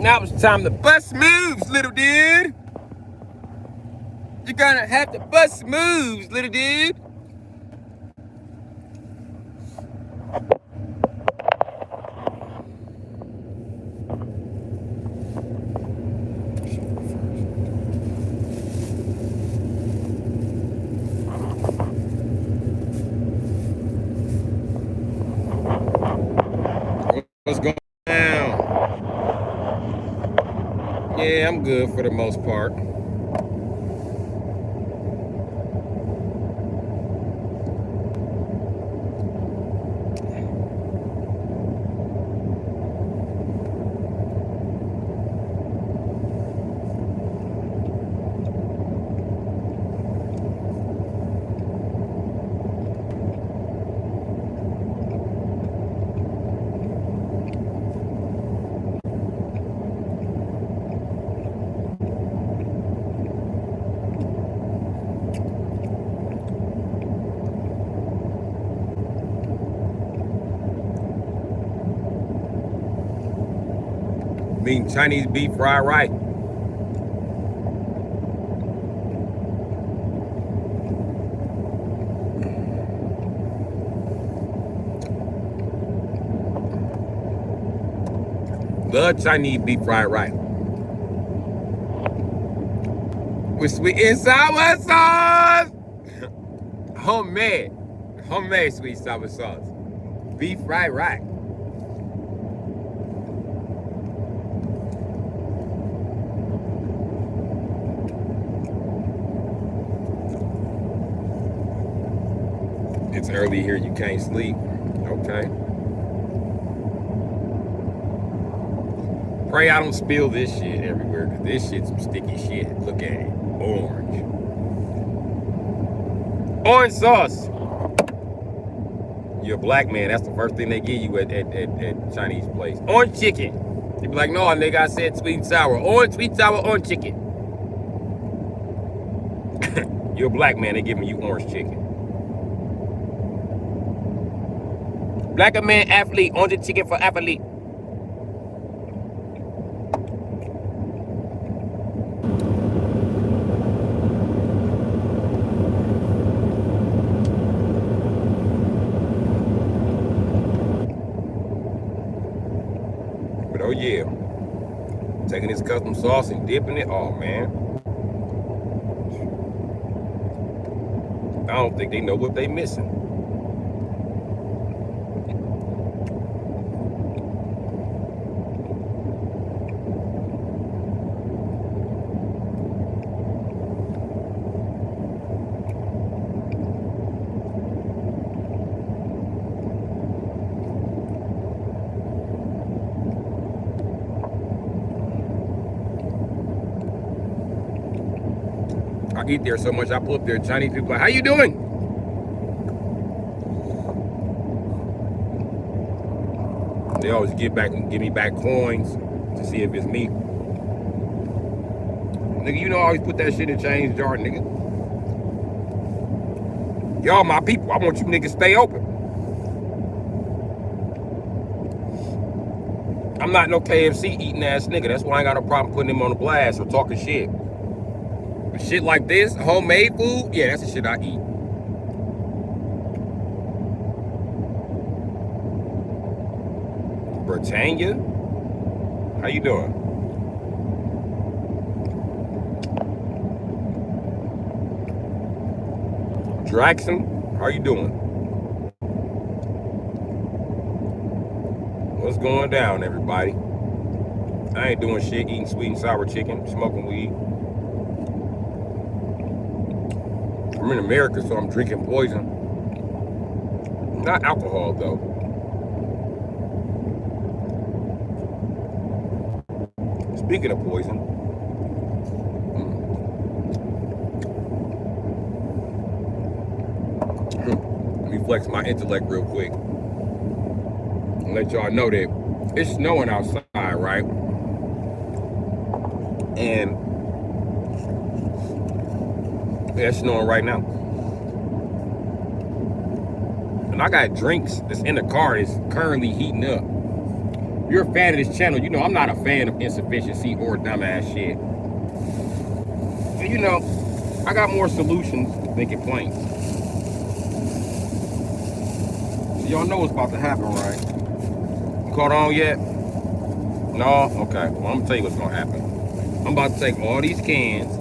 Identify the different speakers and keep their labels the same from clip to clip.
Speaker 1: Now it's time to bust moves, little dude. You're gonna have to bust moves, little dude. What's going on? Yeah, I'm good for the most part. Mean Chinese beef fried rice. Love Chinese beef fried rice with sweet and sour sauce. Homemade sweet sour sauce. Beef fried rice. It's early here, you can't sleep. Okay. Pray I don't spill this shit everywhere, because this shit's some sticky shit. Look at it. Orange. Orange sauce. You're a black man. That's the first thing they give you at Chinese place. Orange chicken. You be like, no, nigga, I said sweet and sour. Orange, sweet, sour, orange chicken. You're a black man, they giving you orange chicken. Black man athlete, orange chicken for athlete. But oh yeah, taking this custom sauce and dipping it. Oh man, I don't think they know what they missing. I eat there so much, I pull up there, Chinese people like, how you doing? They always give me back coins to see if it's me. Nigga, you know I always put that shit in change jar, nigga. Y'all my people, I want you niggas stay open. I'm not no KFC eating ass nigga, that's why I ain't got no problem putting him on the blast or talking shit. Shit like this, homemade food, yeah, that's the shit I eat. Britannia, how you doing? Draxon, how you doing? What's going down, everybody? I ain't doing shit, eating sweet and sour chicken, smoking weed. I'm in America, so I'm drinking poison. Not alcohol, though. Speaking of poison, let me flex my intellect real quick and let y'all know that it's snowing outside, right? And yeah, it's snowing right now. And I got drinks that's in the car that's currently heating up. you're a fan of this channel, you know I'm not a fan of insufficiency or dumbass shit. But you know, I got more solutions than complaints. So y'all know what's about to happen, right? You caught on yet? No? Okay. Well, I'm gonna tell you what's gonna happen. I'm about to take all these cans,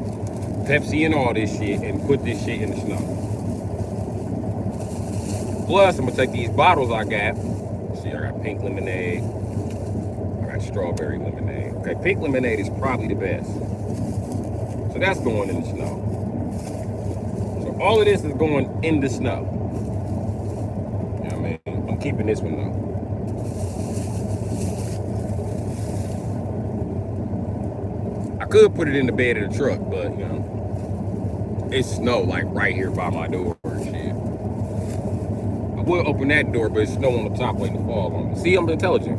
Speaker 1: Pepsi and all this shit, and put this shit in the snow. Plus, I'm gonna take these bottles I got. See, I got pink lemonade. I got strawberry lemonade. Okay, pink lemonade is probably the best. So that's going in the snow. So all of this is going in the snow. You know what I mean? I'm keeping this one though. I could put it in the bed of the truck, but you know, it's snow like right here by my door and shit. I would open that door, but it's snow on the top waiting to fall on me. See, I'm intelligent.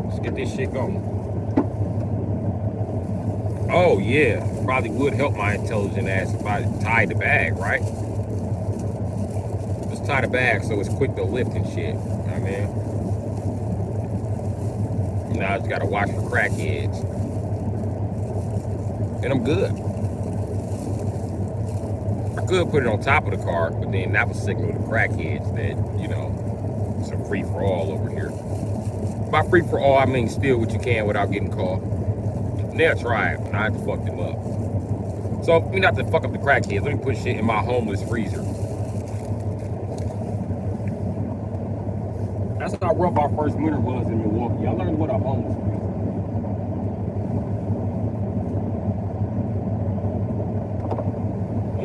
Speaker 1: Let's get this shit going. Oh yeah, probably would help my intelligent ass if I tied the bag, right? Just tie the bag so it's quick to lift and shit. You know what I mean? Now I just gotta watch for crackheads. And I'm good. I could put it on top of the car, but then that would signal to crackheads that, you know, it's a free-for-all over here. By free-for-all, I mean steal what you can without getting caught. And they'll try it, and I have to fuck them up. So, me not to fuck up the crackheads, let me put shit in my homeless freezer. That's how rough our first winter was in Milwaukee. I learned what a homeless freezer.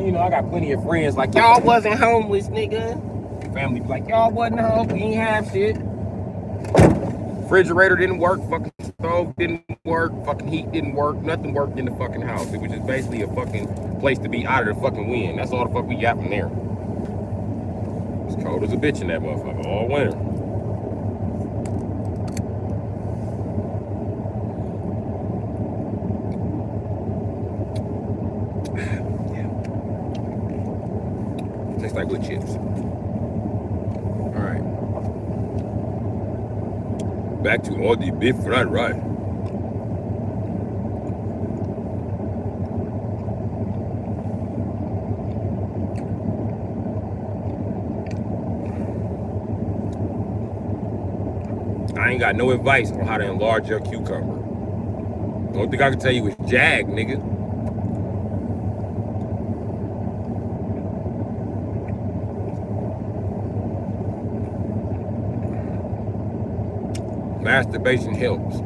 Speaker 1: You know, I got plenty of friends like, y'all wasn't homeless, nigga. Family be like, y'all wasn't homeless, we ain't have shit. Refrigerator didn't work, fucking stove didn't work, fucking heat didn't work, nothing worked in the fucking house. It was just basically a fucking place to be out of the fucking wind. That's all the fuck we got from there. It's cold as a bitch in that motherfucker all winter. Tastes like wood chips. All right. Back to all the beef fried rice. I ain't got no advice on how to enlarge your cucumber. The only thing I can tell you is jag, nigga. Masturbation helps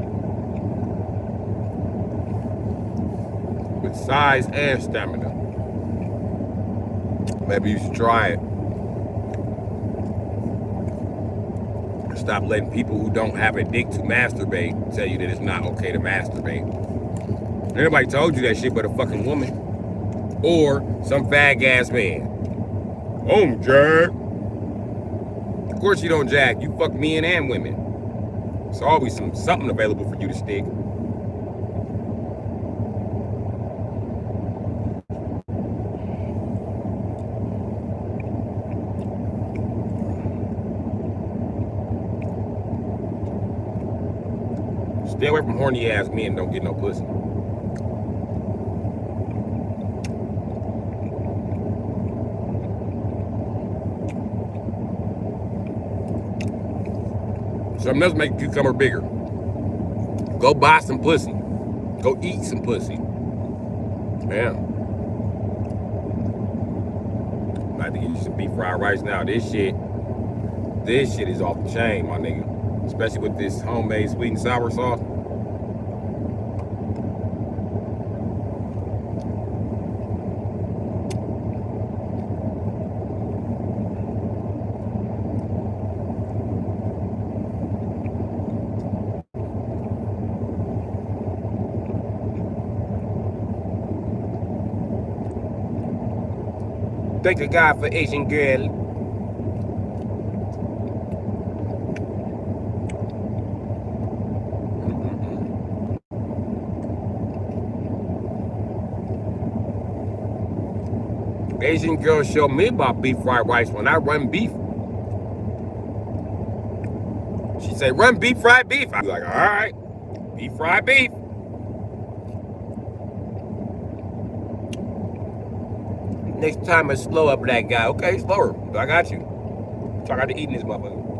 Speaker 1: with size and stamina. Maybe you should try it. Stop letting people who don't have a dick to masturbate tell you that it's not okay to masturbate. Nobody told you that shit but a fucking woman or some fag ass man. Oh, jag. Of course you don't jag. You fuck men and women. There's always something available for you to stick. Stay away from horny ass men, don't get no pussy. Something else make a cucumber bigger. Go buy some pussy. Go eat some pussy. Man. I'm about to get you some beef fried rice now. This shit is off the chain, my nigga. Especially with this homemade sweet and sour sauce. Thank you, God, for Asian girl. Asian girls show me about beef fried rice when I run beef. She say, run beef, fried beef. I be like, all right, beef, fried beef. Next time I slow up that guy. Okay, slower. I got you. So I got to eating this motherfucker.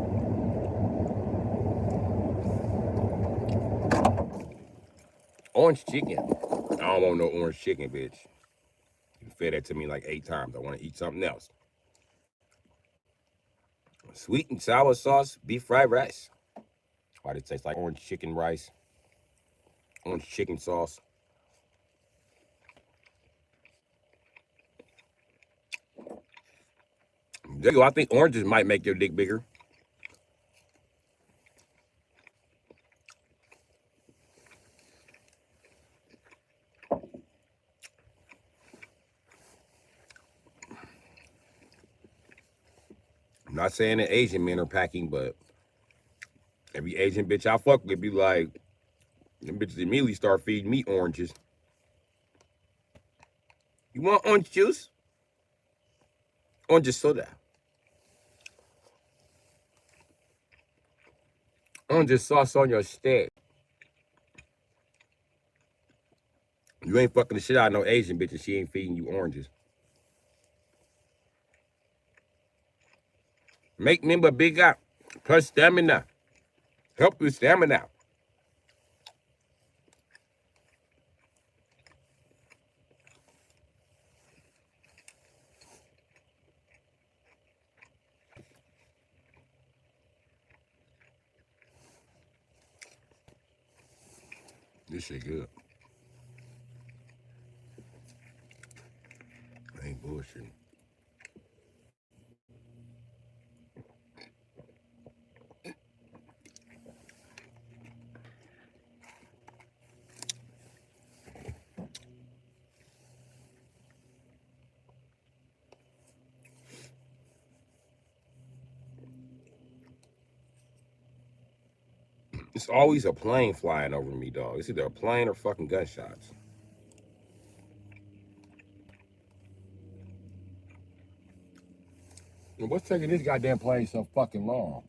Speaker 1: Orange chicken. I don't want no orange chicken, bitch. You fed that to me like 8 times. I want to eat something else. Sweet and sour sauce, beef fried rice. Why does it taste like orange chicken rice? Orange chicken sauce. There you go. I think oranges might make your dick bigger. I'm not saying that Asian men are packing, but every Asian bitch I fuck with be like, them bitches immediately start feeding me oranges. You want orange juice? Orange soda. Orange sauce on your steak. You ain't fucking the shit out of no Asian bitch and she ain't feeding you oranges. Make member bigger. Plus stamina. Help with stamina. This shit good. I ain't bullshitting. It's always a plane flying over me, dog. It's either a plane or fucking gunshots. And what's taking this goddamn plane so fucking long?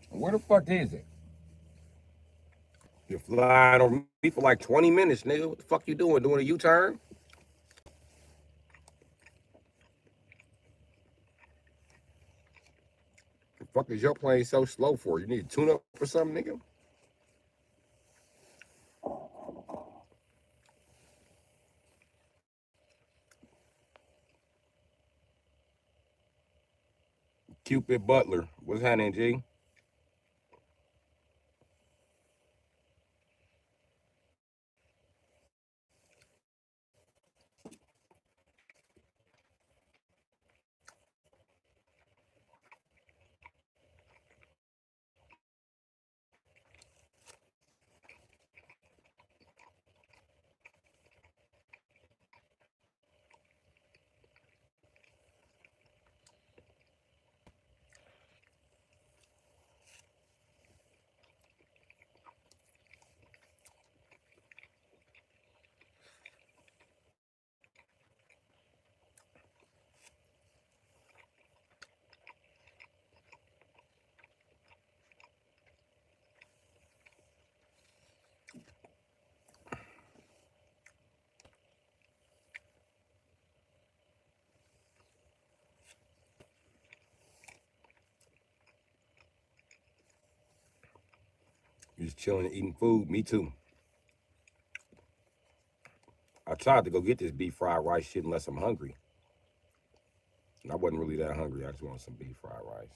Speaker 1: Where the fuck is it? You're flying over me for like 20 minutes, nigga. What the fuck you doing? Doing a U-turn? The fuck is your plane so slow for? You need to tune up for something, nigga? Cupid Butler. What's happening, G? You just chilling and eating food? Me too. I tried to go get this beef fried rice shit unless I'm hungry. And I wasn't really that hungry. I just wanted some beef fried rice.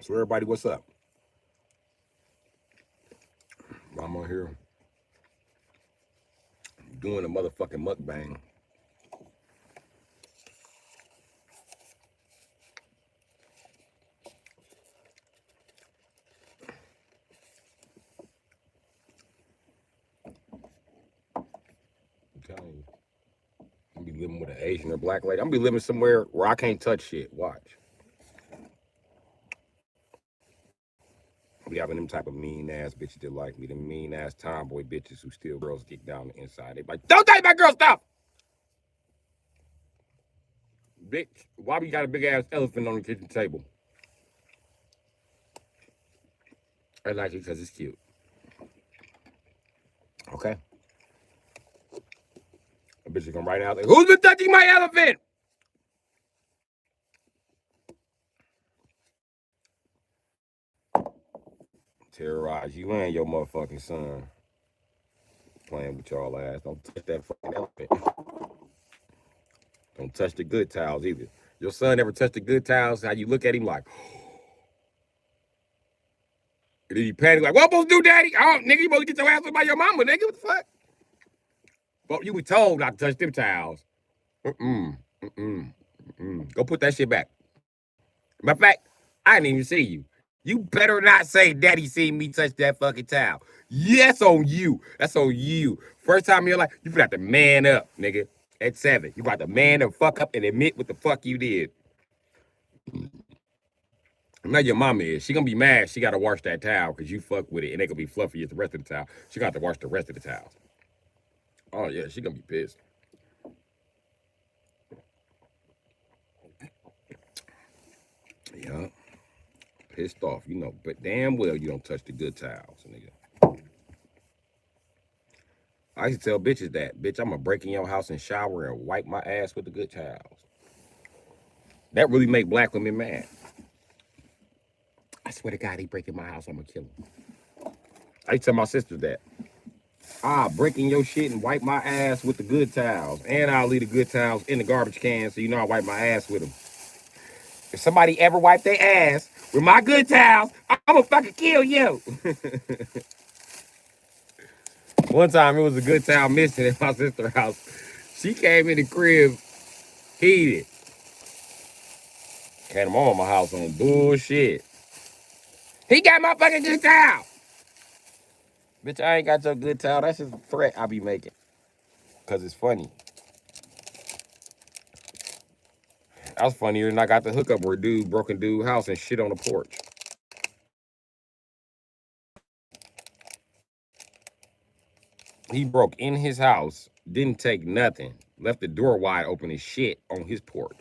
Speaker 1: So everybody, what's up? I'm on here doing a motherfucking mukbang. I'm telling you, I'm be living with an Asian or black lady. I'm gonna be living somewhere where I can't touch shit. Watch. We having them type of mean ass bitches that like me, them mean ass tomboy bitches who steal girls kick down the inside. They like, don't take my girl stuff. Bitch, why we got a big ass elephant on the kitchen table? I like it because it's cute. Okay. A bitch is gonna write out like, who's been touching my elephant? Terrorize you and your motherfucking son. Playing with y'all ass. Don't touch that fucking elephant. Don't touch the good towels either. Your son never touched the good towels. How you look at him like, and then you panic like, what I'm supposed to do, daddy? Oh, nigga, you supposed to get your ass up by your mama, nigga. What the fuck? Well, you were told not to touch them towels. Go put that shit back. Matter of fact, I didn't even see you. You better not say daddy seen me touch that fucking towel. Yes, on you. That's on you. First time in your life, you got to man up, nigga. At 7. You got to man the fuck up and admit what the fuck you did. Now your mama is. She gonna be mad. She gotta wash that towel because you fuck with it and they gonna be fluffy as the rest of the towel. She got to wash the rest of the towels. Oh yeah, she gonna be pissed. Yeah. Pissed off, you know, but damn well you don't touch the good towels, nigga. I used to tell bitches that, bitch, I'm gonna break in your house and shower and wipe my ass with the good towels. That really make black women mad. I swear to God, he break in my house, I'm gonna kill him. I used to tell my sisters that. Break in your shit and wipe my ass with the good towels. And I'll leave the good towels in the garbage can so you know I wipe my ass with them. If somebody ever wipe their ass with my good towels, I'm gonna fucking kill you. One time it was a good towel missing at my sister's house. She came in the crib heated. Had him on my house on bullshit. He got my fucking good towel. Bitch, I ain't got your good towel. That's just a threat I be making. Because it's funny. That was funnier than I got the hookup where dude broke in dude's house and shit on the porch. He broke in his house, didn't take nothing, left the door wide open and shit on his porch.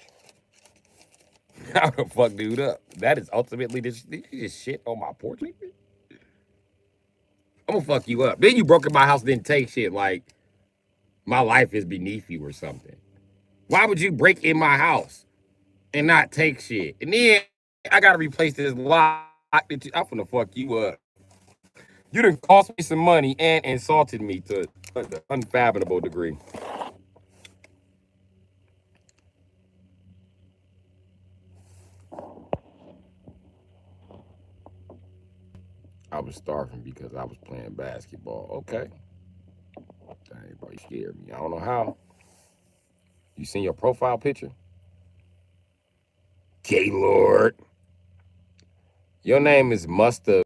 Speaker 1: How the fuck dude up? That is ultimately this shit on my porch. I'm gonna fuck you up. Then you broke in my house, didn't take shit like my life is beneath you or something. Why would you break in my house and not take shit? And then I gotta replace this lock. I'm gonna fuck you up. You done cost me some money and insulted me to an unfathomable degree. I was starving because I was playing basketball. Okay. Dang, bro, you scared me. I don't know how. You seen your profile picture? Gaylord. Your name is Musta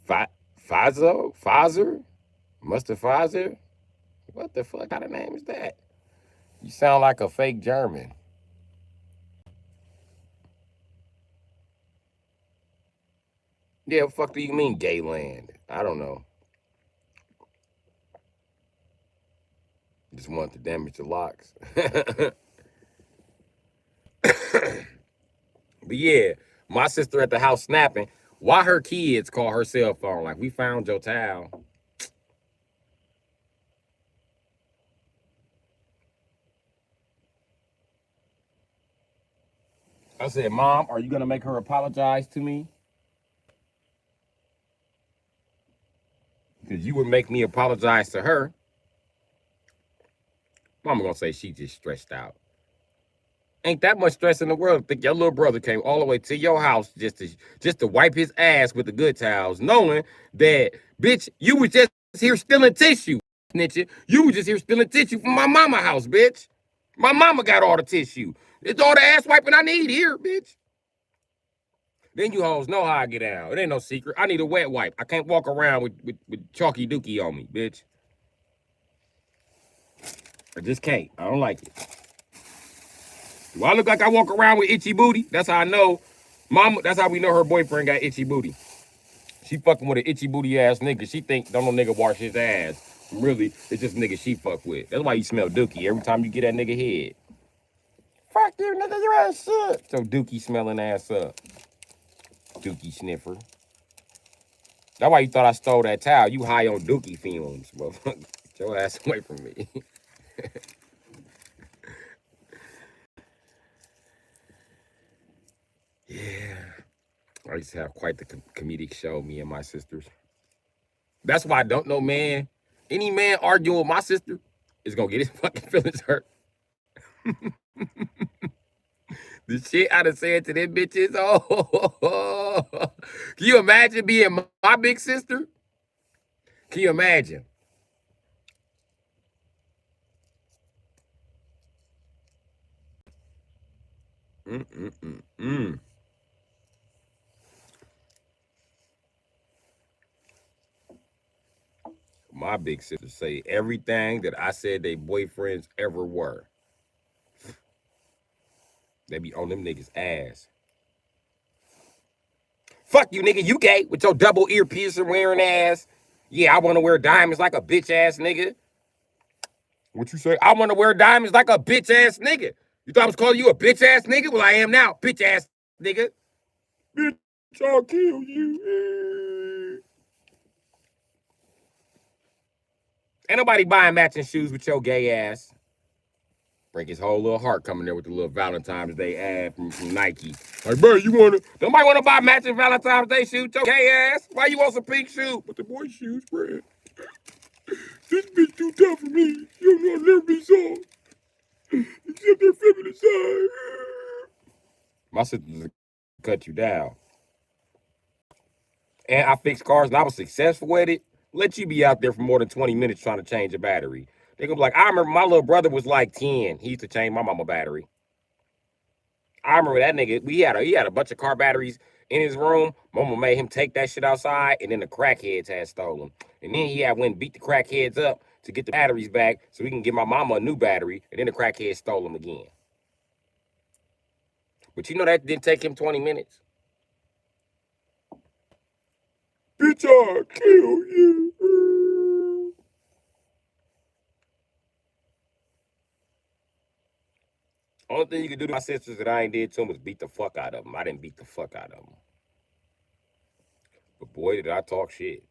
Speaker 1: Fazer? Musta Fazer? What the fuck kind of name is that? You sound like a fake German. Yeah, what the fuck do you mean gayland? I don't know. Just want to damage the locks. But yeah, my sister at the house snapping. Why her kids call her cell phone? Like, we found your towel. I said, Mom, are you going to make her apologize to me? Because you would make me apologize to her. Mama going to say she just stressed out. Ain't that much stress in the world. Think your little brother came all the way to your house just to wipe his ass with the good towels, knowing that, bitch, you was just here stealing tissue, snitching. You was just here stealing tissue from my mama house, bitch. My mama got all the tissue. It's all the ass wiping I need here, bitch. Then you hoes know how I get out. It ain't no secret. I need a wet wipe. I can't walk around with chalky dookie on me, bitch. I just can't. I don't like it. Do I look like I walk around with itchy booty? That's how I know. Mama, that's how we know her boyfriend got itchy booty. She fucking with an itchy booty ass nigga. She think don't no nigga wash his ass. Really, it's just nigga she fuck with. That's why you smell dookie every time you get that nigga head. Fuck you, nigga, your ass shit. So dookie smelling ass up. Dookie sniffer. That's why you thought I stole that towel. You high on dookie fumes, motherfucker. Get your ass away from me. Yeah. I used to have quite the comedic show, me and my sisters. That's why I don't know, man. Any man arguing with my sister is gonna get his fucking feelings hurt. The shit I done said to them bitches. Oh, can you imagine being my big sister? Can you imagine? My big sister say everything that I said they boyfriends ever were. They be on them niggas' ass. Fuck you, nigga. You gay with your double ear piercer wearing ass. Yeah, I want to wear diamonds like a bitch ass nigga. What you say? I want to wear diamonds like a bitch ass nigga. You thought I was calling you a bitch ass nigga? Well, I am now, bitch ass nigga. Bitch, I'll kill you. Ain't nobody buying matching shoes with your gay ass. Break his whole little heart coming there with the little Valentine's Day ad from Nike. Like, bro, you wanna? Nobody wanna buy matching Valentine's Day shoes, your gay ass. Why you want some pink shoes? But the boy shoes, bro. This bitch too tough for me. She don't know how to never be soft. Except their feminine side. My sister cut you down. And I fixed cars and I was successful with it. Let you be out there for more than 20 minutes trying to change a battery. They gonna be like, I remember my little brother was like 10. He used to change my mama battery. I remember that nigga, he had a bunch of car batteries in his room. Mama made him take that shit outside, and then the crackheads had stolen. And then he had went and beat the crackheads up to get the batteries back so he can give my mama a new battery, and then the crackheads stole them again. But you know that didn't take him 20 minutes. Bitch, I'll kill you. Only thing you could do to my sisters that I ain't did to them was beat the fuck out of them. I didn't beat the fuck out of them. But boy, did I talk shit.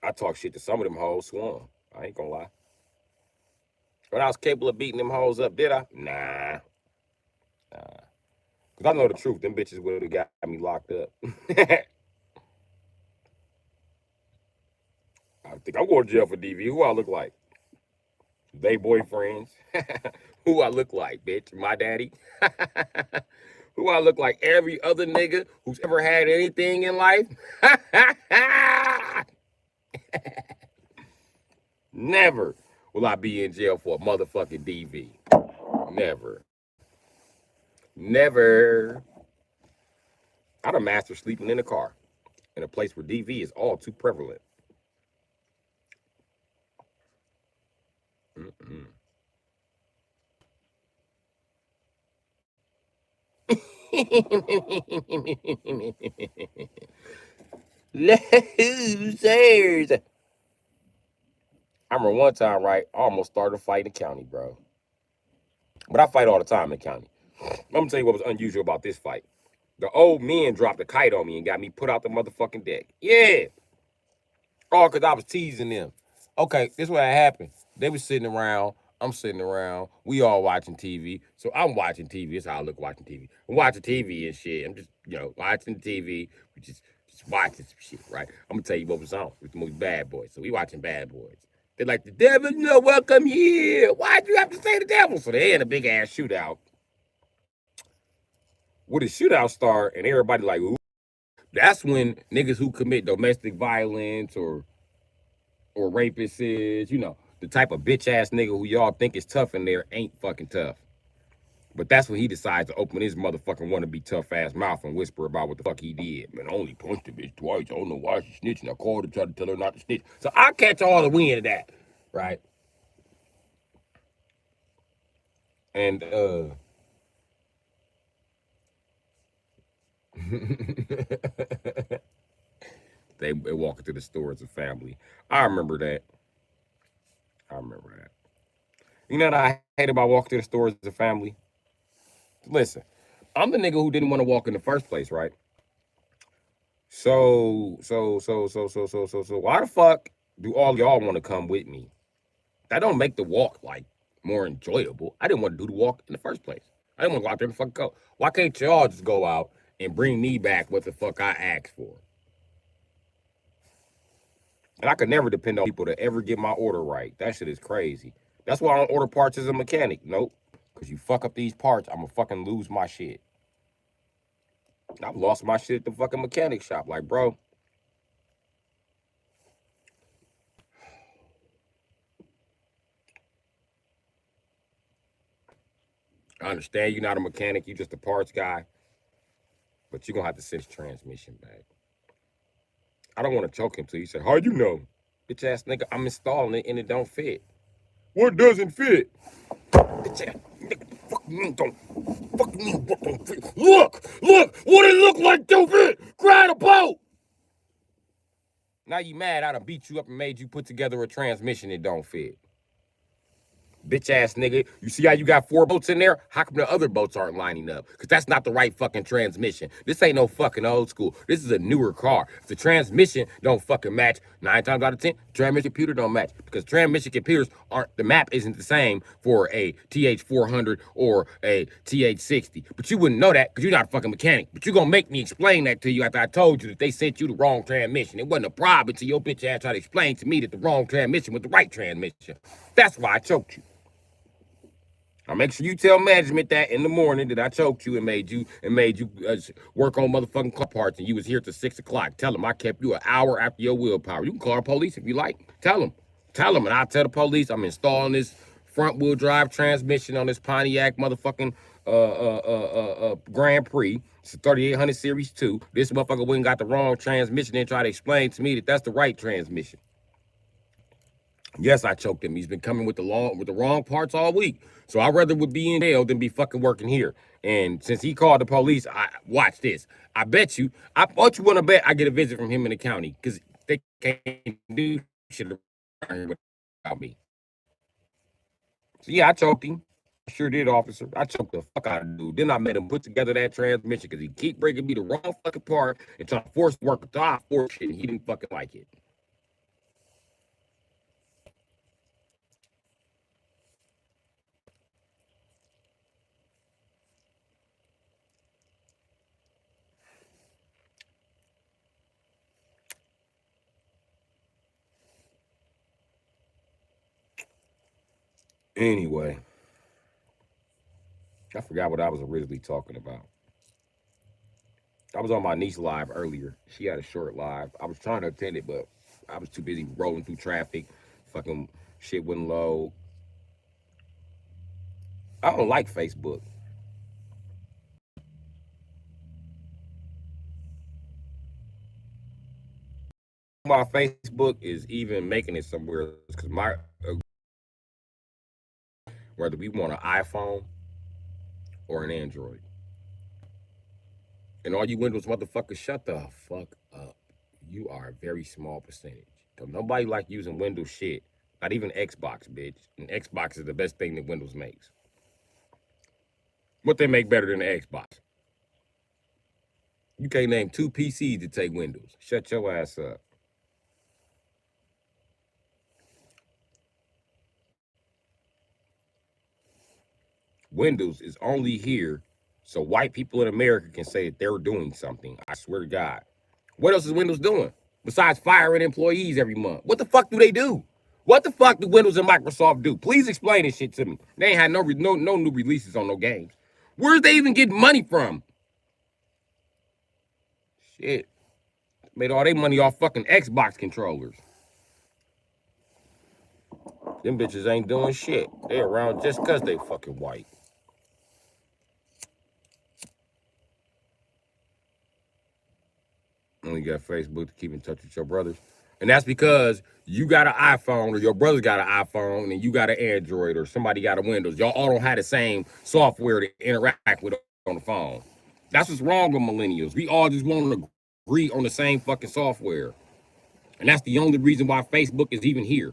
Speaker 1: I talk shit to some of them hoes swung. I ain't gonna lie. But I was capable of beating them hoes up, did I? Nah. Because I know the truth. Them bitches would have got me locked up. I think I'm going to jail for DV. Who I look like? They boyfriends. Who I look like, bitch? My daddy. Who I look like? Every other nigga who's ever had anything in life. Never will I be in jail for a motherfucking DV. Never. Never. I'd have mastered sleeping in a car in a place where DV is all too prevalent. Losers. I remember one time, right? I almost started a fight in the county, bro. But I fight all the time in the county. I'm gonna tell you what was unusual about this fight. The old men dropped a kite on me and got me put out the motherfucking deck. Yeah. All because I was teasing them. Okay, this is what happened. They was sitting around. I'm sitting around. We all watching TV. So I'm watching TV. That's how I look watching TV. I'm watching TV and shit. I'm just, watching TV. We just watching some shit, right? I'm going to tell you what was on with the movie Bad Boys. So we watching Bad Boys. They're like, the devil, welcome here. Why'd you have to say the devil? So they had a big-ass shootout. With the shootout start, and everybody like, ooh. That's when niggas who commit domestic violence or rapists is, the type of bitch ass nigga who y'all think is tough in there ain't fucking tough. But that's when he decides to open his motherfucking wanna be tough ass mouth and whisper about what the fuck he did. Man, I only punched the bitch twice. I don't know why she snitching. I called her, tried to tell her not to snitch. So I catch all the wind of that, right? And they walking to the store as a family. I remember that. I remember that. You know what I hate about walking to the store as a family? Listen, I'm the nigga who didn't want to walk in the first place, right? So, why the fuck do all y'all want to come with me? That don't make the walk like more enjoyable. I didn't want to do the walk in the first place. I didn't want to go out there and fucking go. Why can't y'all just go out and bring me back what the fuck I asked for? And I could never depend on people to ever get my order right. That shit is crazy. That's why I don't order parts as a mechanic. Nope. Because you fuck up these parts, I'm going to fucking lose my shit. I've lost my shit at the fucking mechanic shop. Like, bro. I understand you're not a mechanic. You're just a parts guy. But you're going to have to send his transmission back. I don't want to choke him till you say, how you know? Bitch ass nigga, I'm installing it and it don't fit. What doesn't fit? Bitch ass nigga, fuck me, what don't fit? Look, what it look like don't fit? Grab a boat. Now you mad I done beat you up and made you put together a transmission that don't fit. Bitch ass nigga, you see how you got 4 boats in there? How come the other boats aren't lining up? Because that's not the right fucking transmission. This ain't no fucking old school. This is a newer car. If the transmission don't fucking match, 9 times out of 10, transmission computer don't match. Because transmission computers aren't, the map isn't the same for a TH400 or a TH60. But you wouldn't know that because you're not a fucking mechanic. But you're going to make me explain that to you after I told you that they sent you the wrong transmission. It wasn't a problem until your bitch ass tried to explain to me that the wrong transmission was the right transmission. That's why I choked you. Now make sure you tell management that in the morning that I choked you and made you work on motherfucking car parts and you was here till 6 o'clock. Tell them I kept you an hour after your willpower. You can call the police if you like. Tell them, and I'll tell the police I'm installing this front wheel drive transmission on this Pontiac motherfucking Grand Prix. It's a 3800 Series 2. This motherfucker went and got the wrong transmission and tried to explain to me that that's the right transmission. Yes, I choked him. He's been coming with the wrong parts all week. So I'd rather would be in jail than be fucking working here. And since he called the police, watch this. I bet you want to bet I get a visit from him in the county because they can't do shit around here without me. So yeah, I choked him. I sure did, officer. I choked the fuck out of the dude. Then I made him put together that transmission because he keep bringing me the wrong fucking part and trying to force work with the force shit. And he didn't fucking like it. Anyway, I forgot what I was originally talking about. I was on my niece live earlier. She had a short live. I was trying to attend it, but I was too busy rolling through traffic. Fucking shit wouldn't load. I don't like Facebook. My Facebook is even making it somewhere because whether we want an iPhone or an Android. And all you Windows motherfuckers, shut the fuck up. You are a very small percentage. Don't nobody like using Windows shit. Not even Xbox, bitch. And Xbox is the best thing that Windows makes. What they make better than the Xbox? You can't name 2 PCs to take Windows. Shut your ass up. Windows is only here so white people in America can say that they're doing something. I swear to God. What else is Windows doing besides firing employees every month? What the fuck do they do? What the fuck do Windows and Microsoft do? Please explain this shit to me. They ain't had no new releases on no games. Where's they even getting money from? Shit. Made all their money off fucking Xbox controllers. Them bitches ain't doing shit. They around just cause they fucking white. Only got Facebook to keep in touch with your brothers. And that's because you got an iPhone or your brother got an iPhone and you got an Android or somebody got a Windows. Y'all all don't have the same software to interact with on the phone. That's what's wrong with millennials. We all just want to agree on the same fucking software. And that's the only reason why Facebook is even here.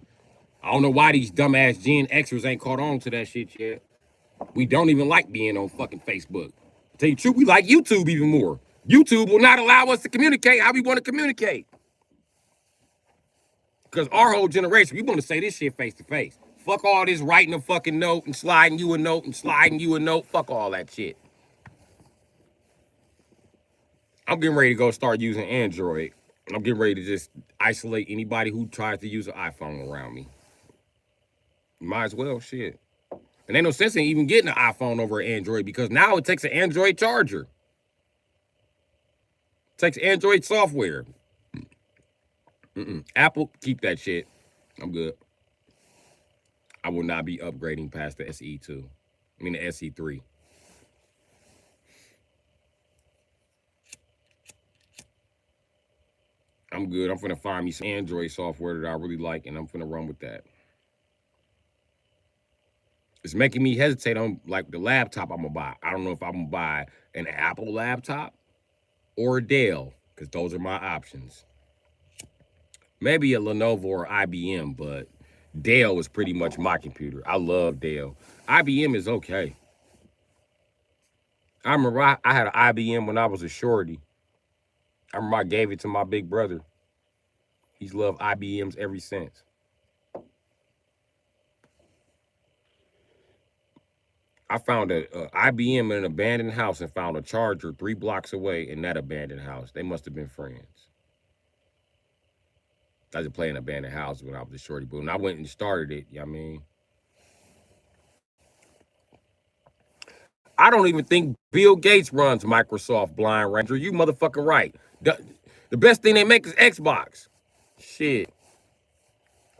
Speaker 1: I don't know why these dumbass Gen Xers ain't caught on to that shit yet. We don't even like being on fucking Facebook. To tell you the truth, we like YouTube even more. YouTube will not allow us to communicate how we want to communicate. Because our whole generation, we want to say this shit face to face. Fuck all this writing a fucking note and sliding you a note and sliding you a note. Fuck all that shit. I'm getting ready to go start using Android. I'm getting ready to just isolate anybody who tries to use an iPhone around me. Might as well, shit. And ain't no sense in even getting an iPhone over an Android because now it takes an Android charger. It takes Android software. Apple, keep that shit. I'm good. I will not be upgrading past the SE2. I mean the SE3. I'm good. I'm finna find me some Android software that I really like, and I'm finna run with that. It's making me hesitate on like the laptop I'm gonna buy. I don't know if I'm gonna buy an Apple laptop or a Dell, because those are my options. Maybe a Lenovo or IBM, but Dell is pretty much my computer. I love Dell. IBM is okay. I remember I had an IBM when I was a shorty. I remember I gave it to my big brother. He's loved IBMs ever since. I found a IBM in an abandoned house and found a charger 3 blocks away in that abandoned house. They must have been friends. I was playing abandoned house when I was a shorty, but when I went and started it, you know what I mean? I don't even think Bill Gates runs Microsoft, Blind Ranger. You motherfucking right. The best thing they make is Xbox. Shit.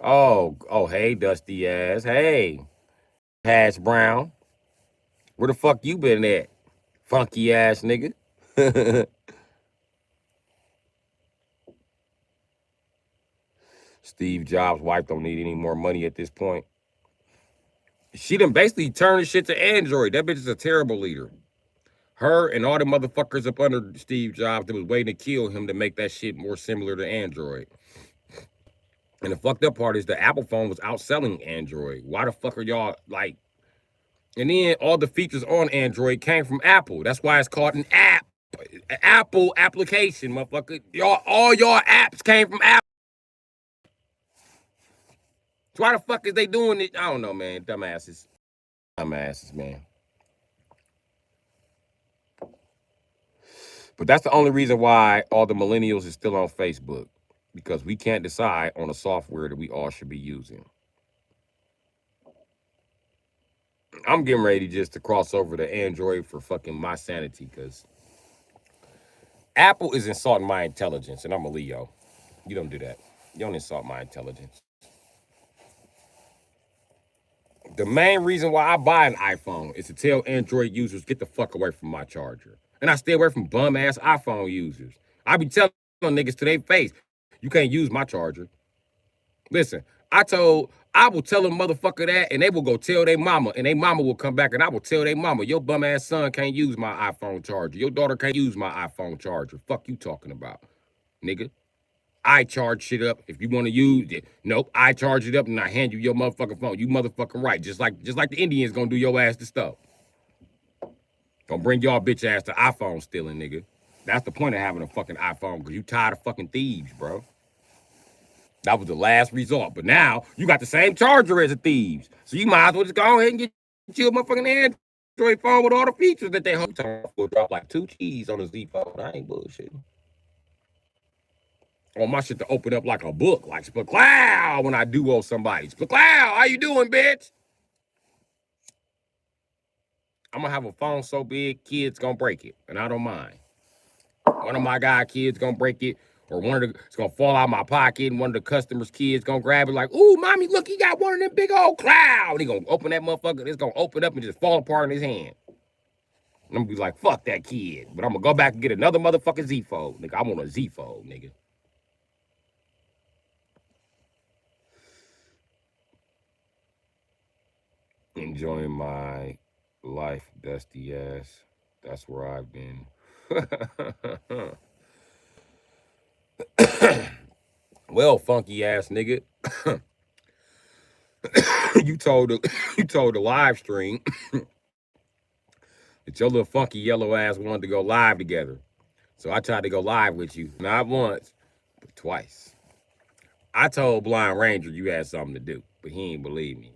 Speaker 1: Oh, hey, dusty ass. Hey, Hash Brown. Where the fuck you been at? Funky ass nigga. Steve Jobs' wife don't need any more money at this point. She done basically turned the shit to Android. That bitch is a terrible leader. Her and all the motherfuckers up under Steve Jobs that was waiting to kill him to make that shit more similar to Android. And the fucked up part is the Apple phone was outselling Android. Why the fuck are y'all like? And then all the features on Android came from Apple. That's why it's called an app. An Apple application, motherfucker. All y'all apps came from Apple. So why the fuck is they doing it? I don't know, man. Dumbasses. Dumbasses, man. But that's the only reason why all the millennials is still on Facebook. Because we can't decide on a software that we all should be using. I'm getting ready just to cross over to Android for fucking my sanity, because Apple is insulting my intelligence, and I'm a Leo. You don't do that. You don't insult my intelligence. The main reason why I buy an iPhone is to tell Android users, get the fuck away from my charger. And I stay away from bum-ass iPhone users. I be telling niggas to their face, you can't use my charger. Listen, I will tell a motherfucker that, and they will go tell their mama, and their mama will come back, and I will tell their mama, your bum-ass son can't use my iPhone charger. Your daughter can't use my iPhone charger. Fuck you talking about, nigga. I charge shit up. If you want to use it, nope, I charge it up and I hand you your motherfucking phone. You motherfucking right. Just like the Indians gonna do your ass to stuff. Gonna bring y'all bitch ass to iPhone stealing, nigga. That's the point of having a fucking iPhone, because you tired of fucking thieves, bro. That was the last resort. But now you got the same charger as the thieves. So you might as well just go ahead and get you a motherfucking Android phone with all the features that they hope to drop like 2 cheese on a Z phone. I ain't bullshitting. On my shit to open up like a book, like Spaclow when I do owe somebody. Spaclow, how you doing, bitch? I'm gonna have a phone so big, kids gonna break it, and I don't mind. One of my guy kids gonna break it, or it's gonna fall out of my pocket, and one of the customers' kids gonna grab it like, ooh, mommy, look, he got one of them big old cloud. He gonna open that motherfucker, it's gonna open up and just fall apart in his hand. And I'm gonna be like, fuck that kid. But I'm gonna go back and get another motherfucking Z Fold. Nigga, I want a Z Fold, nigga. Enjoying my life, dusty ass. That's where I've been. Well, funky ass nigga, you told the you told the live stream that your little funky yellow ass wanted to go live together. So I tried to go live with you, not once, but twice. I told Blind Ranger you had something to do, but he ain't believe me.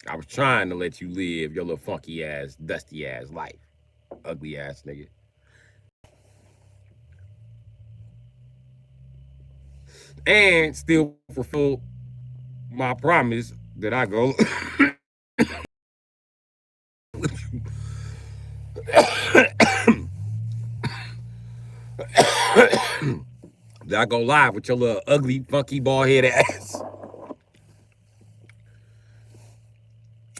Speaker 1: I was trying to let you live your little funky ass, dusty ass life. Ugly ass nigga. And still fulfill my promise that I go that I go live with your little ugly, funky, bald head ass.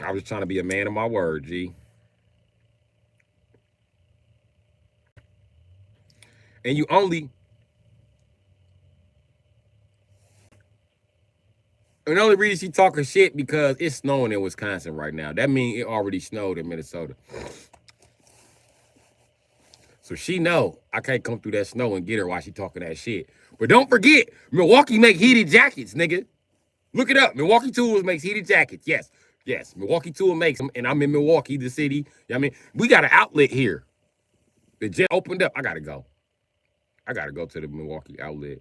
Speaker 1: I was trying to be a man of my word, G. And you only and the only reason she talking shit because it's snowing in Wisconsin right now. That means it already snowed in Minnesota. So she know I can't come through that snow and get her while she talking that shit. But don't forget, Milwaukee make heated jackets, nigga. Look it up. Milwaukee Tools makes heated jackets. Yes. Yes. Milwaukee Tool makes them. And I'm in Milwaukee, the city. You know what I mean? We got an outlet here. It just opened up. I gotta go. I gotta go to the Milwaukee outlet.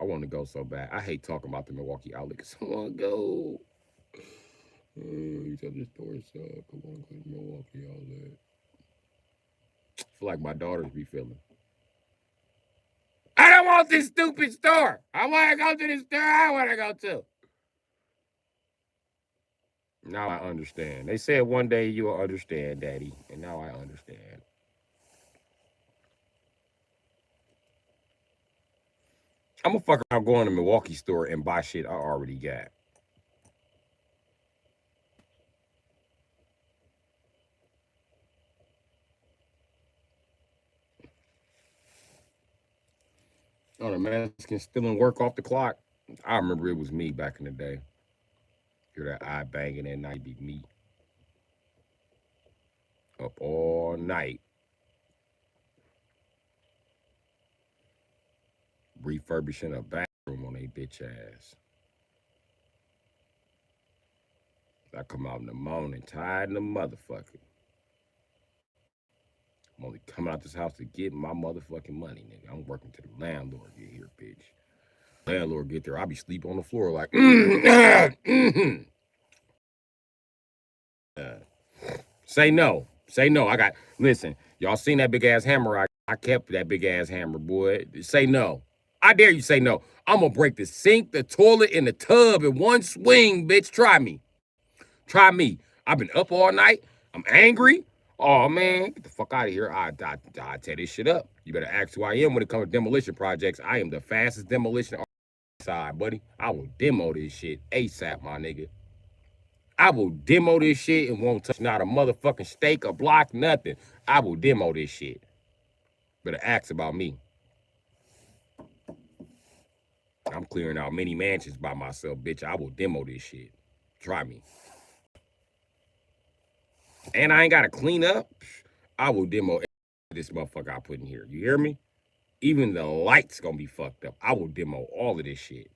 Speaker 1: I want to go so bad. I hate talking about the Milwaukee outlet because I want to go. You said the store suck. I want to go to the Milwaukee outlet. I feel like my daughters be feeling. I don't want this stupid store. I want to go to the store I want to go to. Now I understand. They said one day you'll understand, Daddy. And now I understand. I'm gonna fuck around going to Milwaukee store and buy shit I already got. Oh, the Mexican stealing work off the clock. I remember it was me back in the day. Hear that eye banging at night, be me. Up all night. Refurbishing a bathroom on a bitch ass. I come out in the morning, tired in the motherfucker. I'm only coming out this house to get my motherfucking money, nigga. I'm working till the landlord get here, bitch. Landlord get there, I be sleep on the floor like, Say no. Say no. Listen, y'all seen that big ass hammer? I kept that big ass hammer, boy. Say no. I dare you say no. I'm gonna break the sink, the toilet, and the tub in one swing, bitch. Try me. Try me. I've been up all night. I'm angry. Oh, man. Get the fuck out of here. I tear this shit up. You better ask who I am when it comes to demolition projects. I am the fastest demolition side, buddy. I will demo this shit ASAP, my nigga. I will demo this shit and won't touch not a motherfucking stake or block, nothing. I will demo this shit. Better ask about me. I'm clearing out many mansions by myself, bitch. I will demo this shit. Try me. And I ain't got to clean up. I will demo this motherfucker I put in here. You hear me? Even the lights gonna be fucked up. I will demo all of this shit.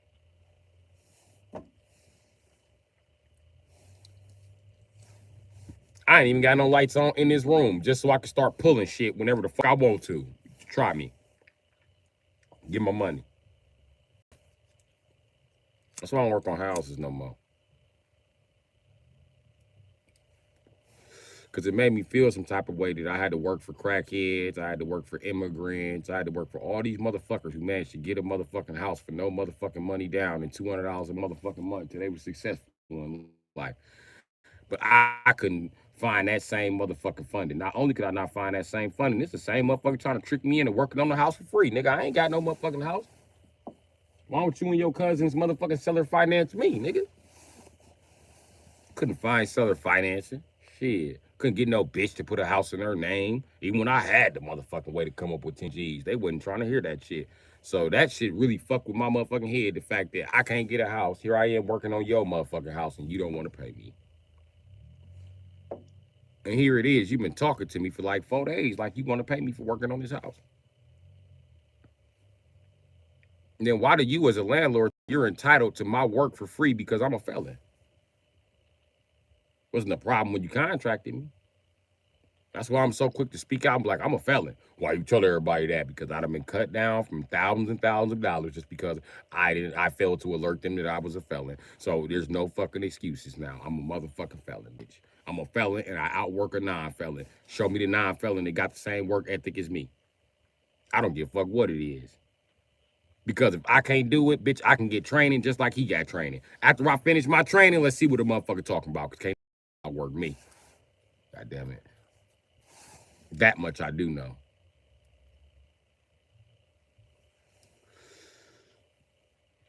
Speaker 1: I ain't even got no lights on in this room just so I can start pulling shit whenever the fuck I want to. Try me. Get my money. That's why I don't work on houses no more. Because it made me feel some type of way that I had to work for crackheads, I had to work for immigrants, I had to work for all these motherfuckers who managed to get a motherfucking house for no motherfucking money down and $200 a motherfucking month till they were successful in life. But I couldn't find that same motherfucking funding. Not only could I not find that same funding, it's the same motherfucker trying to trick me into working on the house for free. Nigga, I ain't got no motherfucking house. Why don't you and your cousins motherfucking seller finance me, nigga? Couldn't find seller financing. Shit. Couldn't get no bitch to put a house in her name. Even when I had the motherfucking way to come up with 10 G's, they wasn't trying to hear that shit. So that shit really fucked with my motherfucking head. The fact that I can't get a house. Here I am working on your motherfucking house and you don't want to pay me. And here it is. You've been talking to me for like 4 days like you want to pay me for working on this house. And then why do you as a landlord, you're entitled to my work for free because I'm a felon? Wasn't a problem when you contracted me. That's why I'm so quick to speak out. I'm like, I'm a felon. Why you tell everybody that? Because I'd have been cut down from thousands and thousands of dollars just because I failed to alert them that I was a felon. So there's no fucking excuses now. I'm a motherfucking felon, bitch. I'm a felon and I outwork a non-felon. Show me the non-felon that got the same work ethic as me. I don't give a fuck what it is. Because if I can't do it, bitch, I can get training just like he got training. After I finish my training, let's see what the motherfucker talking about. Because can't outwork me. God damn it. That much I do know.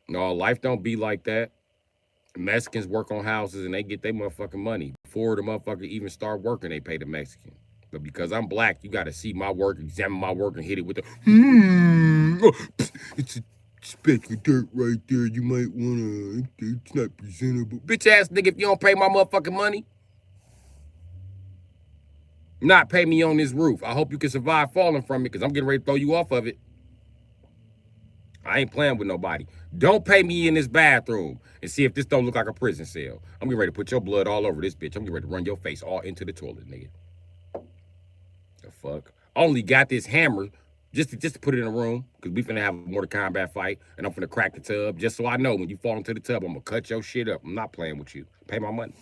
Speaker 1: No, life don't be like that. Mexicans work on houses and they get their motherfucking money. Before the motherfucker even start working, they pay the Mexican. But because I'm black, you got to see my work, examine my work, and hit it with the, it's a speck of dirt right there. You might want to, it's not presentable. Bitch ass nigga, if you don't pay my motherfucking money, not pay me on this roof. I hope you can survive falling from it because I'm getting ready to throw you off of it. I ain't playing with nobody. Don't pay me in this bathroom and see if this don't look like a prison cell. I'm getting ready to put your blood all over this bitch. I'm getting ready to run your face all into the toilet, nigga. The fuck? I only got this hammer just to put it in a room because we finna have a Mortal Kombat fight and I'm finna crack the tub just so I know when you fall into the tub, I'm gonna cut your shit up. I'm not playing with you. Pay my money.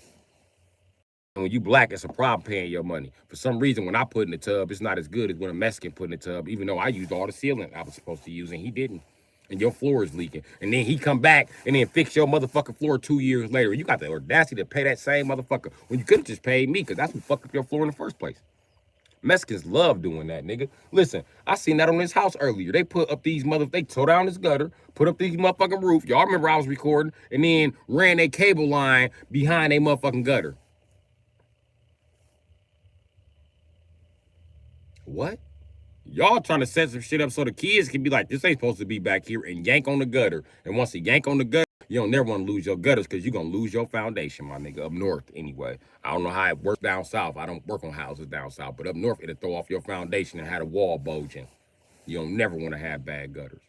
Speaker 1: And when you black, it's a problem paying your money. For some reason, when I put in the tub, it's not as good as when a Mexican put in the tub, even though I used all the sealant I was supposed to use and he didn't. And your floor is leaking. And then he come back and then fix your motherfucking floor 2 years later. You got the audacity to pay that same motherfucker when you could have just paid me because that's who fucked up your floor in the first place. Mexicans love doing that, nigga. Listen, I seen that on this house earlier. They put up these they tore down this gutter, put up these motherfucking roof. Y'all remember I was recording and then ran a cable line behind a motherfucking gutter. What? Y'all trying to set some shit up so the kids can be like, this ain't supposed to be back here and yank on the gutter. And once you yank on the gutter, you don't never want to lose your gutters because you're going to lose your foundation, my nigga, up north anyway. I don't know how it works down south. I don't work on houses down south. But up north, it'll throw off your foundation and have a wall bulging. You don't never want to have bad gutters.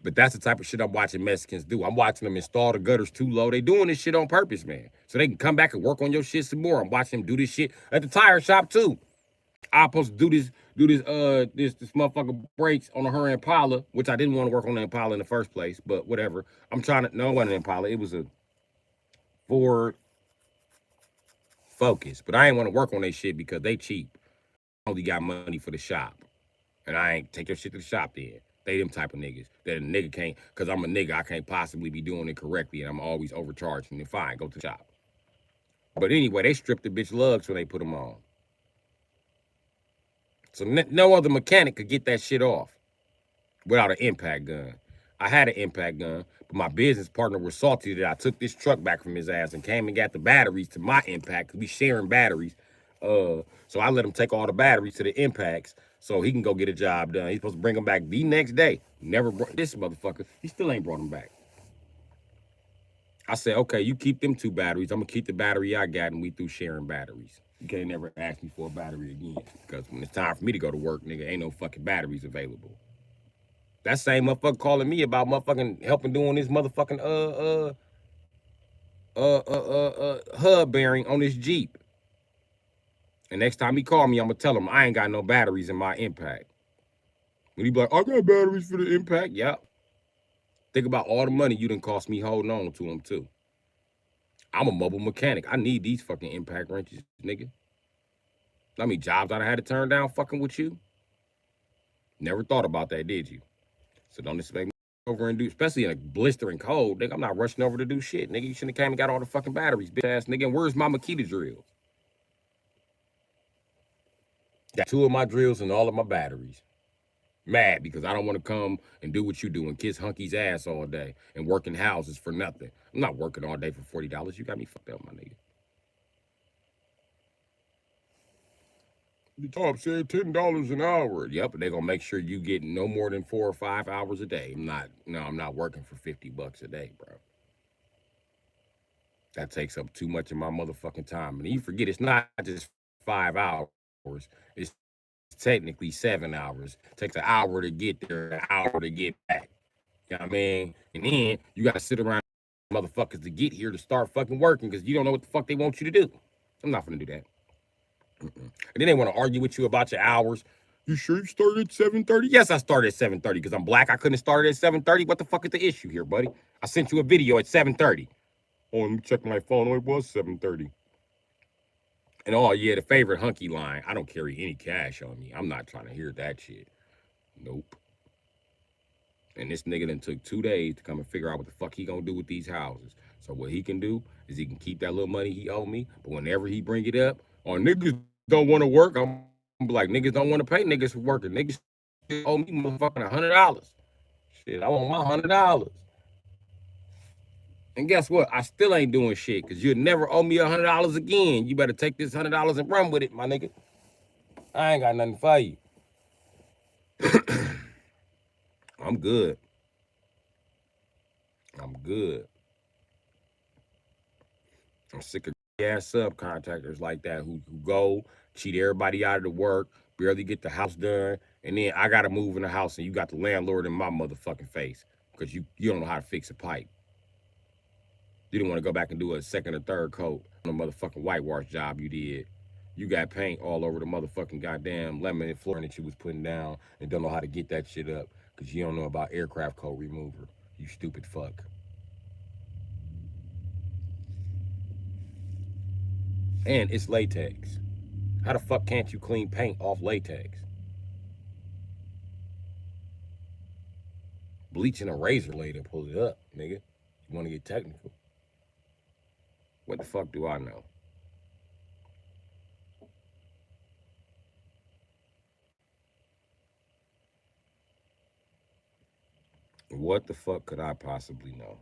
Speaker 1: But that's the type of shit I'm watching Mexicans do. I'm watching them install the gutters too low. They doing this shit on purpose, man. So they can come back and work on your shit some more. I'm watching them do this shit at the tire shop too. I'm supposed to do this motherfucker brakes on her Impala, which I didn't want to work on the Impala in the first place, but whatever. I'm trying to, no, it wasn't an Impala. It was a Ford Focus. But I ain't want to work on that shit because they cheap. I only got money for the shop. And I ain't take your shit to the shop then. They them type of niggas that a nigga can't, because I'm a nigga, I can't possibly be doing it correctly and I'm always overcharging. And fine, go to the shop. But anyway, they stripped the bitch lugs when they put them on. So no other mechanic could get that shit off without an impact gun. I had an impact gun, but my business partner was salty that I took this truck back from his ass and came and got the batteries to my impact because we sharing batteries. So I let him take all the batteries to the impacts so he can go get a job done. He's supposed to bring them back the next day. Never brought this motherfucker. He still ain't brought them back. I said, okay, you keep them 2 batteries. I'm going to keep the battery I got and we through sharing batteries. You can't never ask me for a battery again because when it's time for me to go to work, nigga, ain't no fucking batteries available. That same motherfucker calling me about motherfucking helping doing this motherfucking hub bearing on this Jeep. And next time he call me, I'm gonna tell him I ain't got no batteries in my impact. When he be like, I got batteries for the impact, yep. Think about all the money you done cost me holding on to them too. I'm a mobile mechanic. I need these fucking impact wrenches, nigga. How many jobs I had to turn down fucking with you? Never thought about that, did you? So don't expect me to over and do, especially in a blistering cold, nigga. I'm not rushing over to do shit, nigga. You shouldn't have came and got all the fucking batteries, bitch ass nigga. And where's my Makita drills? Got 2 of my drills and all of my batteries. Mad because I don't want to come and do what you do and kiss Hunky's ass all day and work in houses for nothing. I'm not working all day for $40. You got me fucked up, my nigga. The top said $10 an hour. Yep, they're gonna make sure you get no more than 4 or 5 hours a day. I'm not working for $50 a day, bro. That takes up too much of my motherfucking time. And you forget it's not just 5 hours. It's technically 7 hours. It takes an hour to get there, an hour to get back. You know what I mean? And then you gotta sit around motherfuckers to get here to start fucking working because you don't know what the fuck they want you to do. I'm not gonna do that. And then they want to argue with you about your hours. You sure you started at 7:30? Yes, I started at 7:30 because I'm black. I couldn't start at 7:30. What the fuck is the issue here, buddy? I sent you a video at 7:30. Oh, let me check my phone. Oh, it was 7:30. And oh yeah, the favorite hunky line. I don't carry any cash on me. I'm not trying to hear that shit. Nope. And this nigga done took 2 days to come and figure out what the fuck he gonna do with these houses. So what he can do is he can keep that little money he owe me, but whenever he bring it up, or niggas don't want to work, I'm like, niggas don't want to pay niggas for working. Niggas owe me motherfucking $100. Shit, I want my $100. And guess what? I still ain't doing shit because you'll never owe me $100 again. You better take this $100 and run with it, my nigga. I ain't got nothing for you. I'm good. I'm good. I'm sick of ass subcontractors like that who go cheat everybody out of the work, barely get the house done, and then I gotta move in the house and you got the landlord in my motherfucking face because you don't know how to fix a pipe. You didn't want to go back and do a second or third coat on the motherfucking whitewash job you did. You got paint all over the motherfucking goddamn laminate flooring that you was putting down and don't know how to get that shit up because you don't know about aircraft coat remover. You stupid fuck. And it's latex. How the fuck can't you clean paint off latex? Bleaching a razor blade and pull it up, nigga. You want to get technical? What the fuck do I know? What the fuck could I possibly know?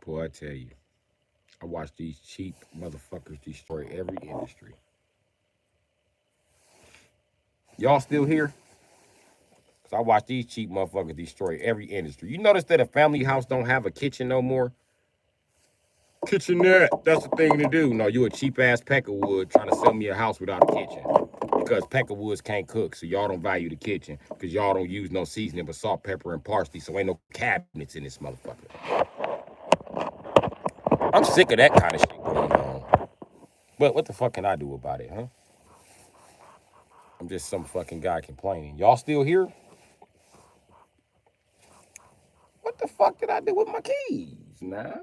Speaker 1: Boy, I tell you, I watch these cheap motherfuckers destroy every industry. Y'all still here? Because I watch these cheap motherfuckers destroy every industry. You notice that a family house don't have a kitchen no more? Kitchenette, that's the thing to do. No, you a cheap-ass Peckerwood trying to sell me a house without a kitchen. Because Peckerwoods can't cook, so y'all don't value the kitchen. Because y'all don't use no seasoning but salt, pepper, and parsley, so ain't no cabinets in this motherfucker. I'm sick of that kind of shit going on. But what the fuck can I do about it, huh? I'm just some fucking guy complaining. Y'all still here? What the fuck did I do with my keys? Nah.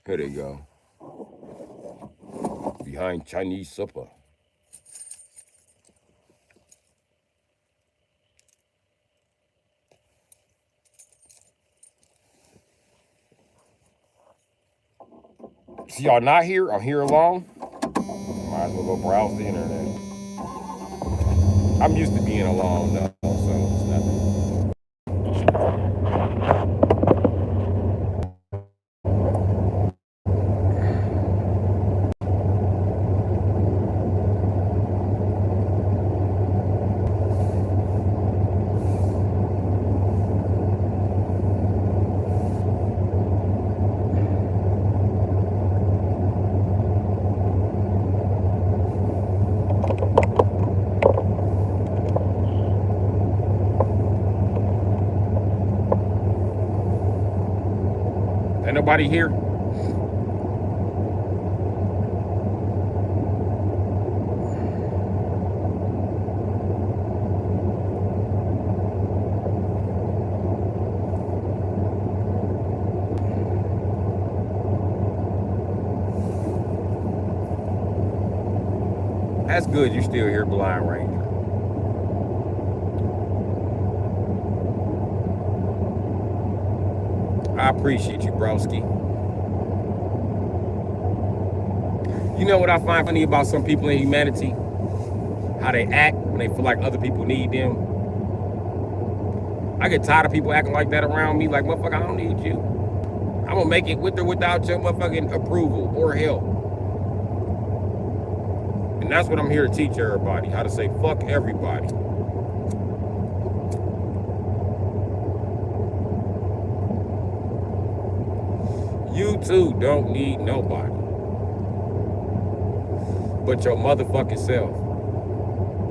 Speaker 1: Here they go. Behind Chinese supper. See, y'all not here? I'm here alone. Might as well go browse the internet. I'm used to being alone though, so it's nothing. Ain't nobody here? That's good. You still here, Blind Ranger. I appreciate you, broski. You know what I find funny about some people in humanity? How they act when they feel like other people need them. I get tired of people acting like that around me. Like, motherfucker, I don't need you. I'm gonna make it with or without your motherfucking approval or help. And that's what I'm here to teach everybody. How to say fuck everybody. You too don't need nobody but your motherfucking self.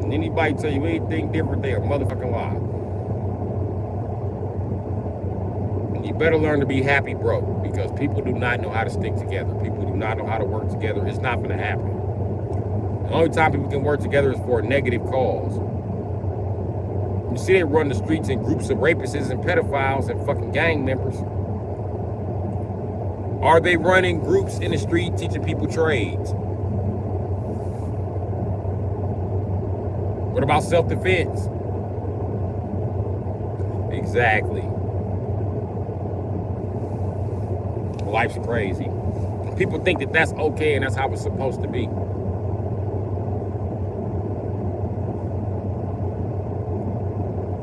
Speaker 1: And anybody tell you anything different, they a motherfucking lie. And you better learn to be happy broke, because people do not know how to stick together. People do not know how to work together. It's not gonna happen. The only time people can work together is for a negative cause. You see they run the streets in groups of rapists and pedophiles and fucking gang members. Are they running groups in the street teaching people trades? What about self-defense? Exactly. Life's crazy. People think that that's okay and that's how it's supposed to be.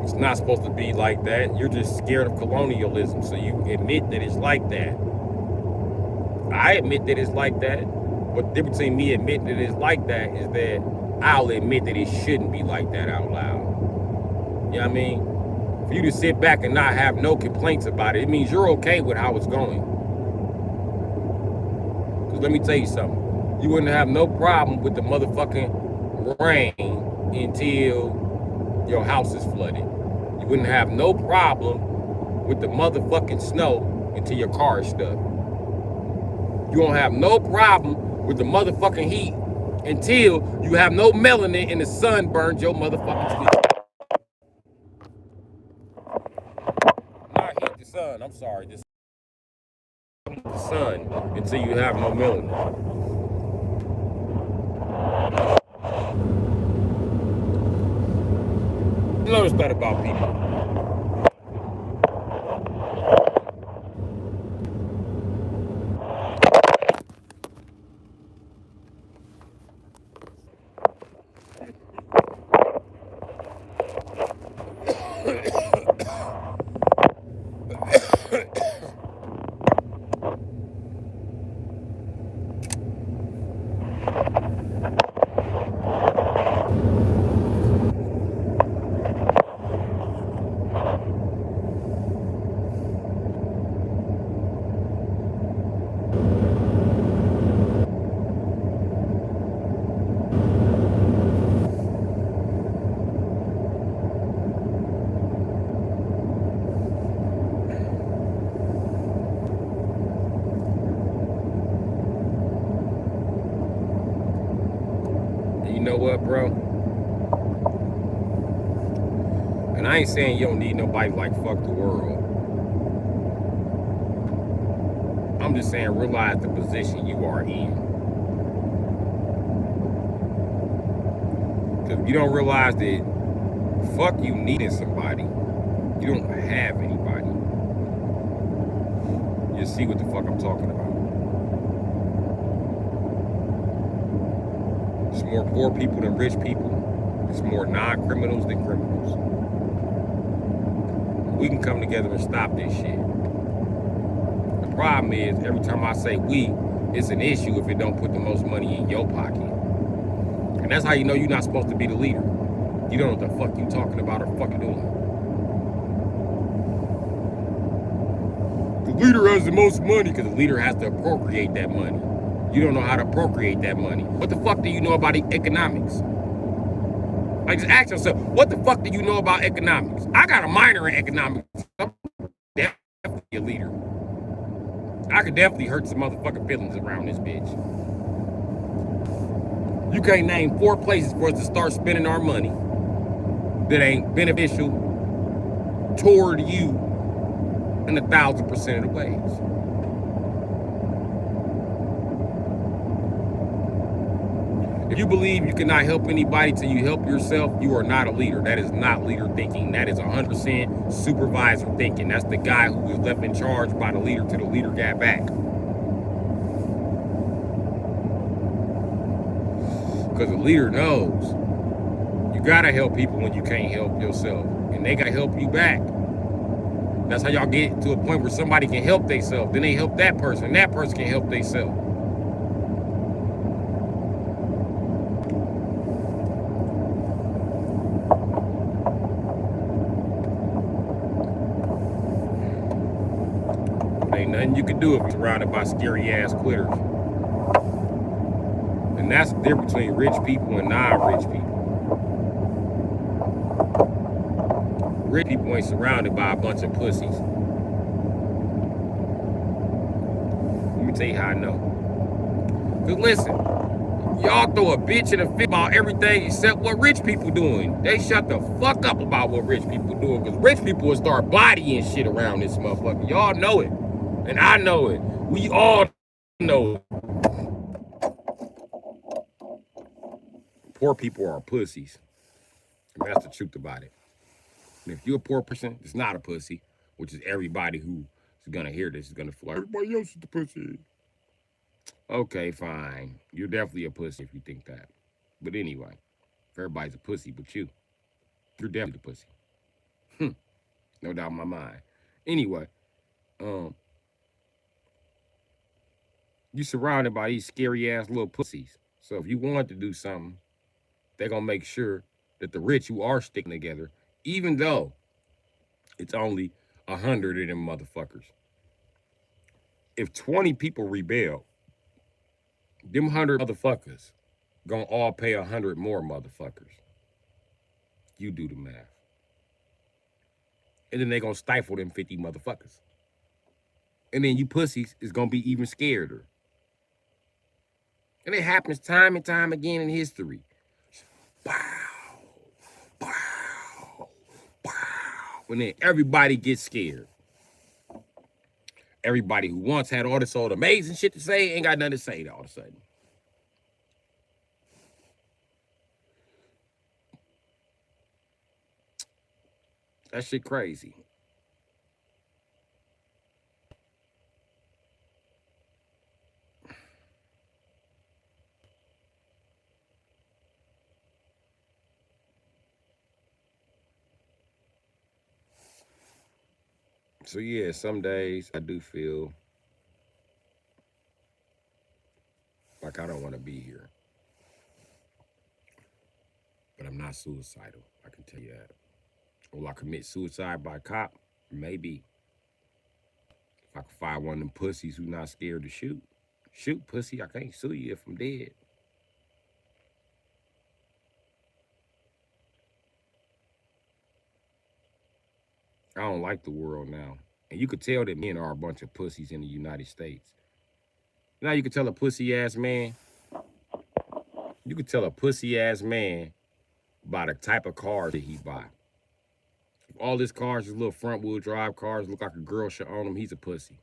Speaker 1: It's not supposed to be like that. You're just scared of colonialism, so you admit that it's like that. I admit that it's like that. But the difference between me admitting that it's like that is that I'll admit that it shouldn't be like that out loud. You know what I mean? For you to sit back and not have no complaints about it, it means you're okay with how it's going. Because let me tell you something. You wouldn't have no problem with the motherfucking rain until your house is flooded. You wouldn't have no problem with the motherfucking snow until your car is stuck. You won't have no problem with the motherfucking heat until you have no melanin and the sun burns your motherfucking skin. Not heat the sun, I'm sorry. The sun until you have no melanin. Notice that about people. You know what, bro? And I ain't saying you don't need nobody like fuck the world. I'm just saying realize the position you are in. Because if you don't realize that fuck you needing somebody, you don't have anybody. You see what the fuck I'm talking about. There's more poor people than rich people. There's more non-criminals than criminals. We can come together and stop this shit. The problem is, every time I say we, it's an issue if it don't put the most money in your pocket. And that's how you know you're not supposed to be the leader. You don't know what the fuck you talking about or fucking doing. The leader has the most money because the leader has to appropriate that money. You don't know how to appropriate that money. What the fuck do you know about economics? Like, just ask yourself, what the fuck do you know about economics? I got a minor in economics. I'm definitely a leader. I could definitely hurt some motherfucking feelings around this bitch. You can't name 4 places for us to start spending our money that ain't beneficial toward you in 1,000% of the ways. If you believe you cannot help anybody till you help yourself, you are not a leader. That is not leader thinking. That is 100% supervisor thinking. That's the guy who was left in charge by the leader till the leader got back. Because the leader knows you gotta help people when you can't help yourself, and they gotta help you back. That's how y'all get to a point where somebody can help themselves. Then they help that person, and that person can help themselves. Ain't nothing you can do if you're surrounded by scary ass quitters. And that's the difference between rich people and non-rich people. Rich people ain't surrounded by a bunch of pussies. Let me tell you how I know. Cause listen, y'all throw a bitch in a fit about everything except what rich people doing. They shut the fuck up about what rich people doing, because rich people will start bodying shit around this motherfucker. Y'all know it. And I know it. We all know it. Poor people are pussies. And that's the truth about it. And if you're a poor person, it's not a pussy, which is everybody who is gonna hear this is gonna feel like everybody else is the pussy. Okay, fine. You're definitely a pussy if you think that. But anyway, if everybody's a pussy but you're definitely the pussy. No doubt in my mind. Anyway, you surrounded by these scary ass little pussies. So if you want to do something, they're gonna make sure that the rich who are sticking together, even though it's only 100 of them motherfuckers. If 20 people rebel, them 100 motherfuckers gonna all pay 100 more motherfuckers. You do the math. And then they gonna stifle them 50 motherfuckers. And then you pussies is gonna be even scareder. And it happens time and time again in history. Bow, bow, bow. And then everybody gets scared. Everybody who once had all this old amazing shit to say ain't got nothing to say all of a sudden. That shit crazy. So yeah, some days I do feel like I don't want to be here. But I'm not suicidal, I can tell you that. Will I commit suicide by cop? Maybe. If I could find one of them pussies who not scared to shoot. Shoot, pussy, I can't sue you if I'm dead. I don't like the world now. And you could tell that men are a bunch of pussies in the United States. Now you could tell a pussy ass man. You could tell a pussy ass man by the type of car that he buy. If all his cars is little front wheel drive cars, look like a girl should own them, he's a pussy.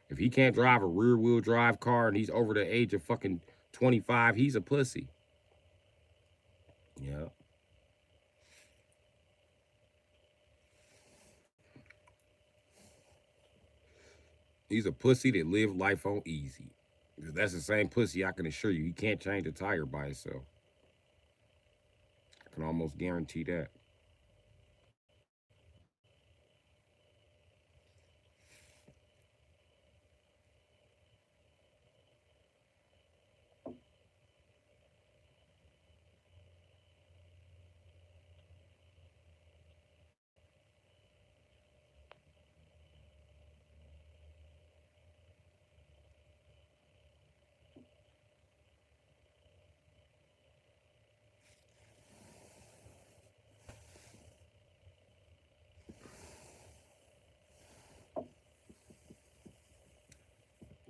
Speaker 1: If he can't drive a rear wheel drive car and he's over the age of fucking 25, he's a pussy. Yeah. He's a pussy that lived life on easy. Because that's the same pussy, I can assure you, he can't change a tire by himself. I can almost guarantee that.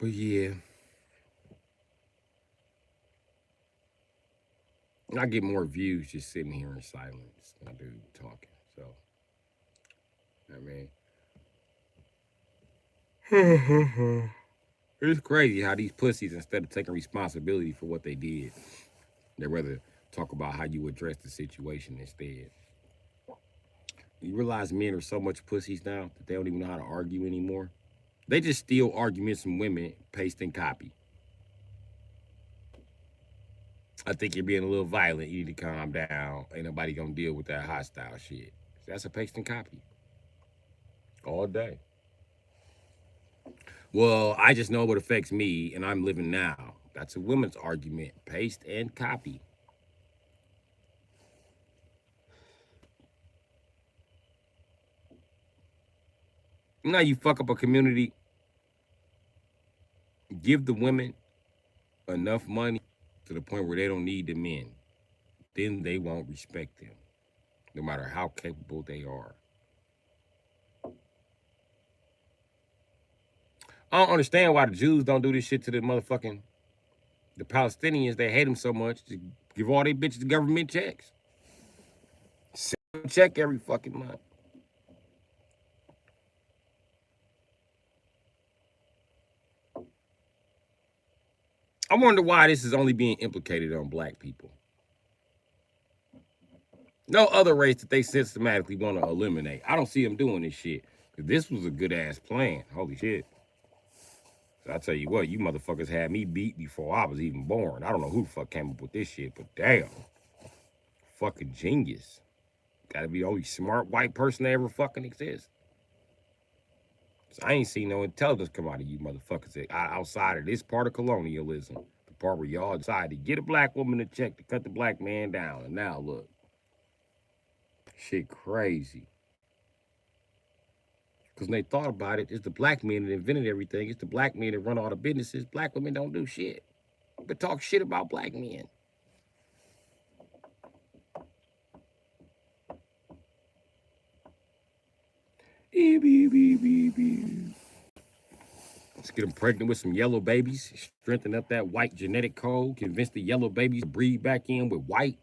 Speaker 1: But yeah, I get more views just sitting here in silence than I do talking. So, I mean, it's crazy how these pussies, instead of taking responsibility for what they did, They'd rather talk about how you address the situation instead. You realize men are so much pussies now that they don't even know how to argue anymore. They just steal arguments from women, paste and copy. I think you're being a little violent. You need to calm down. Ain't nobody gonna deal with that hostile shit. That's a paste and copy. All day. Well, I just know what affects me and I'm living now. That's a women's argument. Paste and copy. Now you fuck up a community. Give the women enough money to the point where they don't need the men. Then they won't respect them, no matter how capable they are. I don't understand why the Jews don't do this shit to the Palestinians. They hate them so much. Just give all they bitches government checks. Send them a check every fucking month. I wonder why this is only being implicated on black people. No other race that they systematically want to eliminate. I don't see them doing this shit. This was a good ass plan. Holy shit. So I tell you what, you motherfuckers had me beat before I was even born. I don't know who the fuck came up with this shit, but damn. Fucking genius. Gotta be the only smart white person that ever fucking exists. So I ain't seen no intelligence come out of you motherfuckers outside of this part of colonialism. The part where y'all decided to get a black woman a check to cut the black man down. And now look. Shit crazy. Because when they thought about it, it's the black men that invented everything. It's the black men that run all the businesses. Black women don't do shit. But talk shit about black men. Let's get them pregnant with some yellow babies. Strengthen up that white genetic code. Convince the yellow babies to breed back in with white.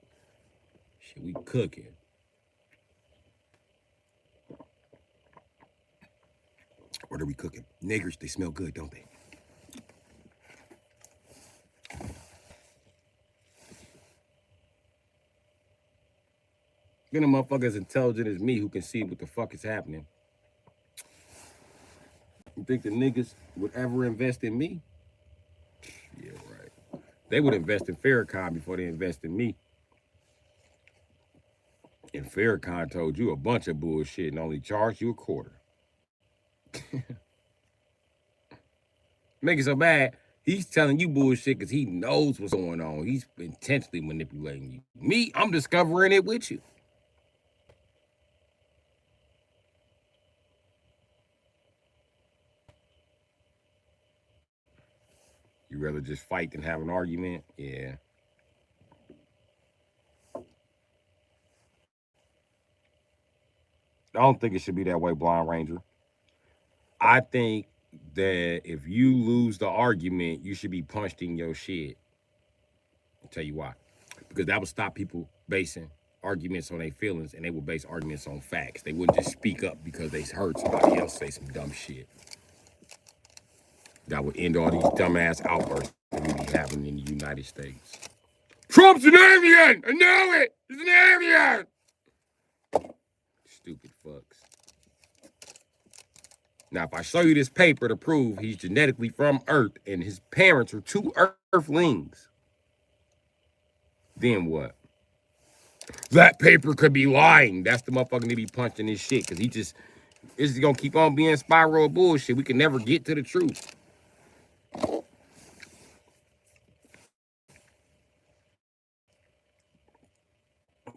Speaker 1: Shit, we cooking. What are we cooking? Niggers, they smell good, don't they? Then a motherfucker as intelligent as me who can see what the fuck is happening. You think the niggas would ever invest in me? Yeah, right. They would invest in Farrakhan before they invest in me. And Farrakhan told you a bunch of bullshit and only charged you a quarter. Make it so bad, he's telling you bullshit because he knows what's going on. He's intentionally manipulating you. Me, I'm discovering it with you. You rather just fight than have an argument? Yeah. I don't think it should be that way, Blind Ranger. I think that if you lose the argument, you should be punched in your shit. I'll tell you why. Because that would stop people basing arguments on their feelings, and they would base arguments on facts. They wouldn't just speak up because they heard somebody else say some dumb shit. That would end all these dumbass outbursts that we be having in the United States. Trump's an avian! I know it! He's an avian! Stupid fucks. Now, if I show you this paper to prove he's genetically from Earth and his parents are two Earthlings, then what? That paper could be lying. That's the motherfucker to be punching this shit because this is gonna keep on being spiral bullshit. We can never get to the truth.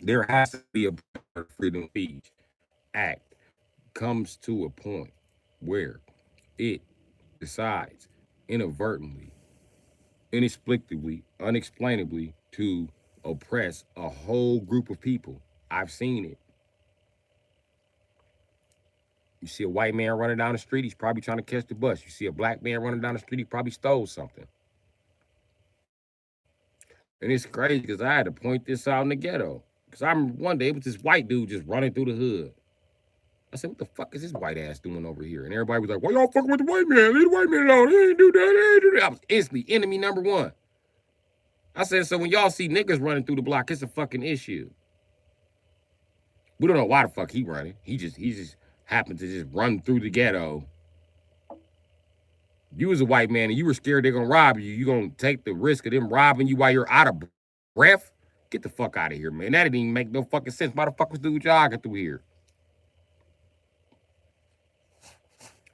Speaker 1: There has to be a freedom of speech act comes to a point where it decides inadvertently, inexplicably, unexplainably to oppress a whole group of people. I've seen it. You see a white man running down the street, he's probably trying to catch the bus. You see a black man running down the street, he probably stole something. And it's crazy because I had to point this out in the ghetto. Because I remember one day it was this white dude just running through the hood. I said, what the fuck is this white ass doing over here? And everybody was like, why y'all fucking with the white man? Leave the white man alone. He ain't do that. He ain't do that. I was instantly enemy number one. I said, so when y'all see niggas running through the block, it's a fucking issue. We don't know why the fuck he running. He just happened to just run through the ghetto. You was a white man and you were scared they're gonna rob you. You gonna take the risk of them robbing you while you're out of breath? Get the fuck out of here, man. That didn't even make no fucking sense. Why the fuck was dude jogging through here?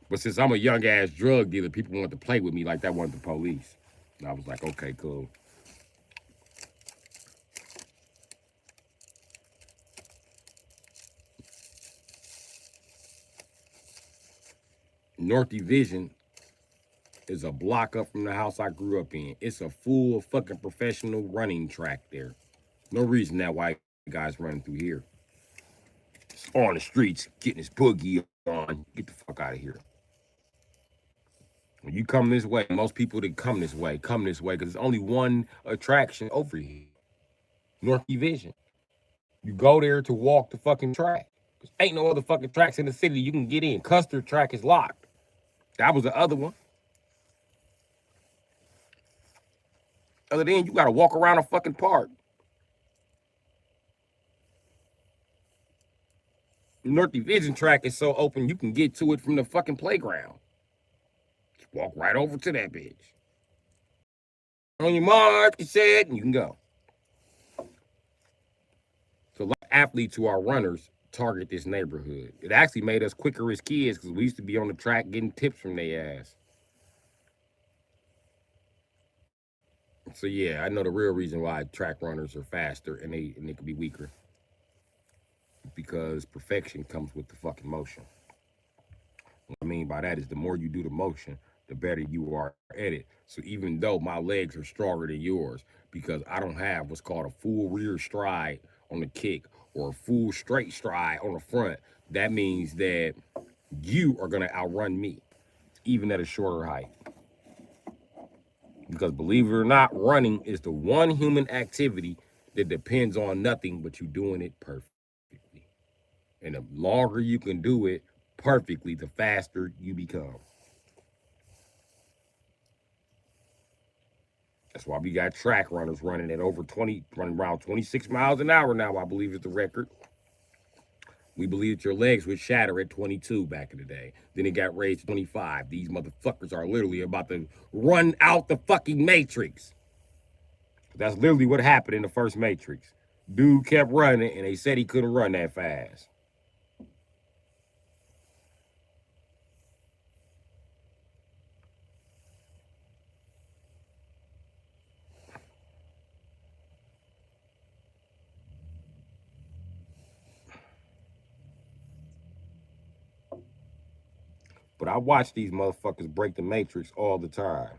Speaker 1: But since I'm a young ass drug dealer, people wanted to play with me like that wasn't the police. And I was like, okay, cool. North Division is a block up from the house I grew up in. It's a full fucking professional running track there. No reason that white guy's running through here. It's on the streets, getting his boogie on. Get the fuck out of here. When you come this way, most people that come this way because there's only one attraction over here. North Division. You go there to walk the fucking track. There's ain't no other fucking tracks in the city you can get in. Custer track is locked. That was the other one. Other than you gotta walk around a fucking park. The North Division track is so open you can get to it from the fucking playground. Just walk right over to that bitch. On your mark, you said, and you can go. So a lot of athletes who are runners target this neighborhood. It actually made us quicker as kids because we used to be on the track getting tips from their ass. So yeah, I know the real reason why track runners are faster and they can be weaker. Because perfection comes with the fucking motion. What I mean by that is the more you do the motion, the better you are at it. So even though my legs are stronger than yours, because I don't have what's called a full rear stride on the kick or a full straight stride on the front, that means that you are gonna outrun me, even at a shorter height. Because believe it or not, running is the one human activity that depends on nothing but you doing it perfectly. And the longer you can do it perfectly, the faster you become. That's why we got track runners running at over 20, running around 26 miles an hour now, I believe is the record. We believe that your legs would shatter at 22 back in the day. Then it got raised to 25. These motherfuckers are literally about to run out the fucking Matrix. That's literally what happened in the first Matrix. Dude kept running and they said he couldn't run that fast. But I watch these motherfuckers break the Matrix all the time.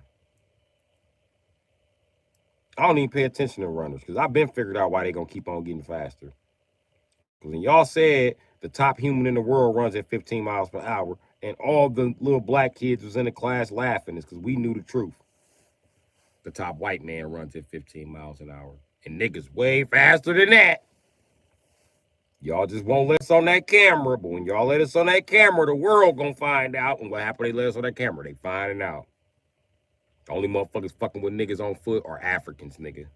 Speaker 1: I don't even pay attention to runners because I've been figured out why they gonna keep on getting faster. Because when y'all said the top human in the world runs at 15 miles per hour and all the little black kids was in the class laughing, it's because we knew the truth. The top white man runs at 15 miles an hour. And niggas way faster than that. Y'all just won't let us on that camera, but when y'all let us on that camera, the world gonna find out. And what happened? They let us on that camera. They finding out. The only motherfuckers fucking with niggas on foot are Africans, nigga.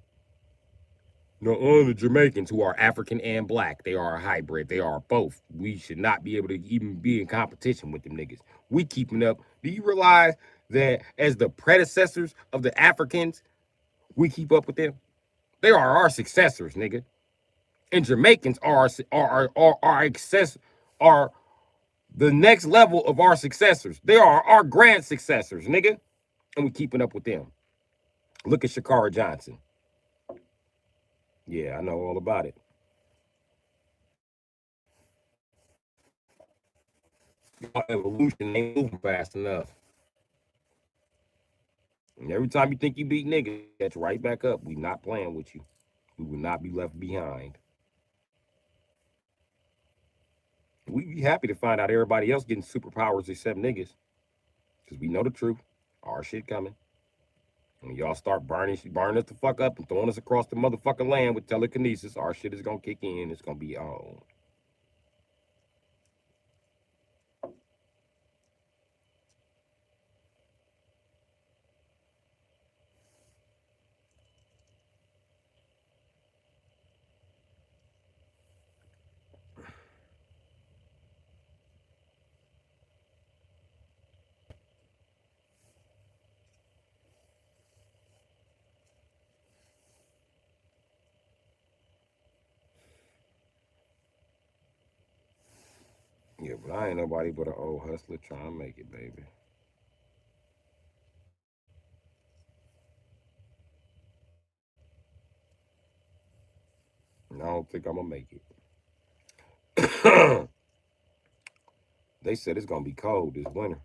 Speaker 1: No, the Jamaicans who are African and black. They are a hybrid. They are both. We should not be able to even be in competition with them niggas. We keeping up. Do you realize that as the predecessors of the Africans, we keep up with them? They are our successors, nigga. And Jamaicans are the next level of our successors. They are our grand successors, nigga. And we keeping up with them. Look at Shakara Johnson. Yeah, I know all about it. Your evolution ain't moving fast enough. And every time you think you beat niggas, that's right back up. We not playing with you. We will not be left behind. We be happy to find out everybody else getting superpowers except niggas. Because we know the truth. Our shit coming. When y'all start burning us the fuck up and throwing us across the motherfucking land with telekinesis, our shit is gonna kick in. It's gonna be on. Yeah, but I ain't nobody but an old hustler trying to make it, baby. And I don't think I'm gonna make it. They said it's gonna be cold this winter.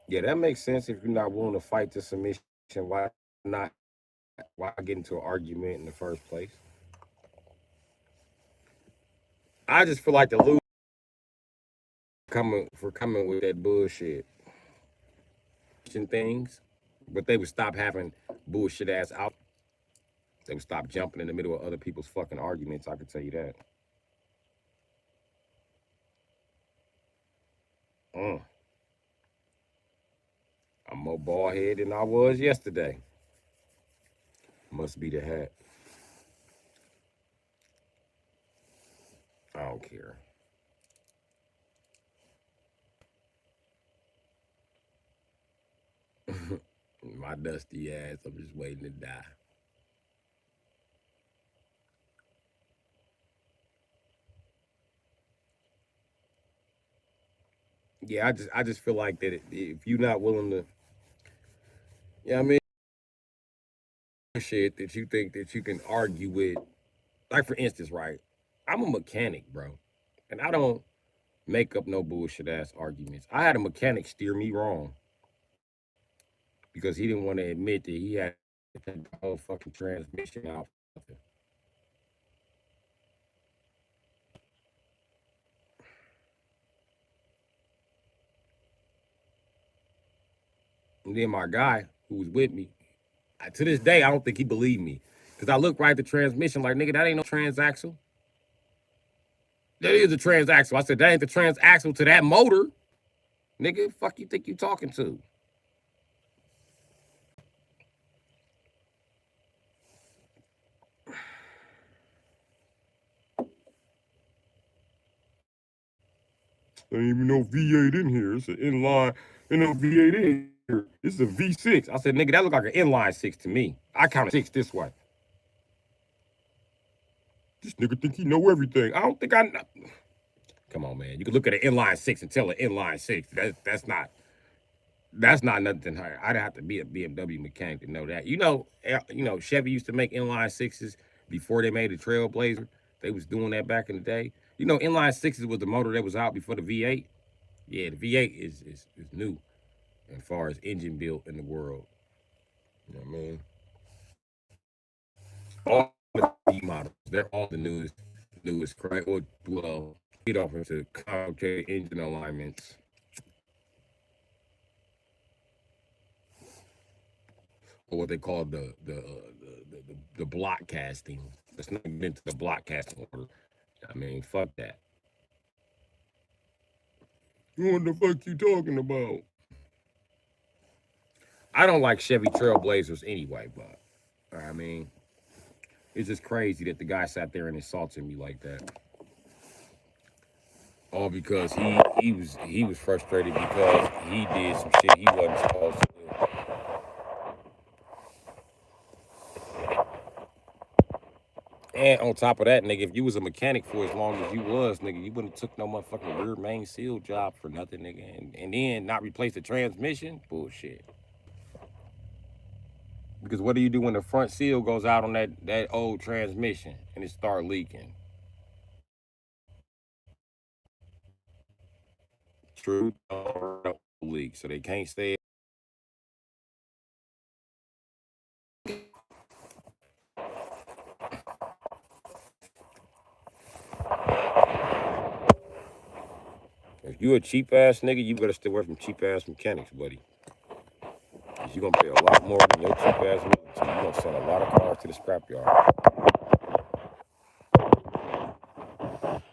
Speaker 1: Yeah, that makes sense if you're not willing to fight the submission. Why not? Why get into an argument in the first place? I just feel like the lose coming with that bullshit things, but they would stop having bullshit ass out. They would stop jumping in the middle of other people's fucking arguments. I can tell you that. Mm. I'm more bald head than I was yesterday. Must be the hat. I don't care. My dusty ass. I'm just waiting to die. Yeah, I just feel like that if you're not willing to, yeah, I mean, shit that you think that you can argue with, like for instance, right? I'm a mechanic, bro, and I don't make up no bullshit ass arguments. I had a mechanic steer me wrong because he didn't want to admit that he had to take the whole fucking transmission out. And then my guy who was with me, to this day, I don't think he believed me. Because I looked right at the transmission like, nigga, that ain't no transaxle. That is a transaxle. I said, that ain't the transaxle to that motor. Nigga, fuck you think you talking to? There ain't even no V8 in here. It's an inline, ain't no V8 in here. It's a V6. I said, nigga, that look like an inline six to me. I counted six this way. This nigga think he know everything. I don't think I know. Come on, man. You can look at an inline six and tell an inline six. That's not nothing higher. I'd have to be a BMW mechanic to know that. Chevy used to make inline sixes before they made the Trailblazer. They was doing that back in the day. Inline sixes was the motor that was out before the V8. Yeah, the V8 is new as far as engine built in the world. You know what I mean? All the V models, they're all the newest, correct? Or well, get off into complicated engine alignments. Or what they call the block casting. Let's not get into the block casting order. I mean, fuck that. What the fuck you talking about? I don't like Chevy Trailblazers anyway, but I mean, it's just crazy that the guy sat there and insulted me like that. All because he was frustrated because he did some shit he wasn't supposed to do. And on top of that, nigga, if you was a mechanic for as long as you was, nigga, you wouldn't have took no motherfucking rear main seal job for nothing, nigga. And then not replace the transmission? Bullshit. Because what do you do when the front seal goes out on that old transmission and it start leaking? True, leak, so they can't stay. If you a cheap ass nigga, you better stay away from cheap ass mechanics, buddy. Cause you gonna pay a lot more than your cheap ass nigga. So you gonna send a lot of cars to the scrapyard.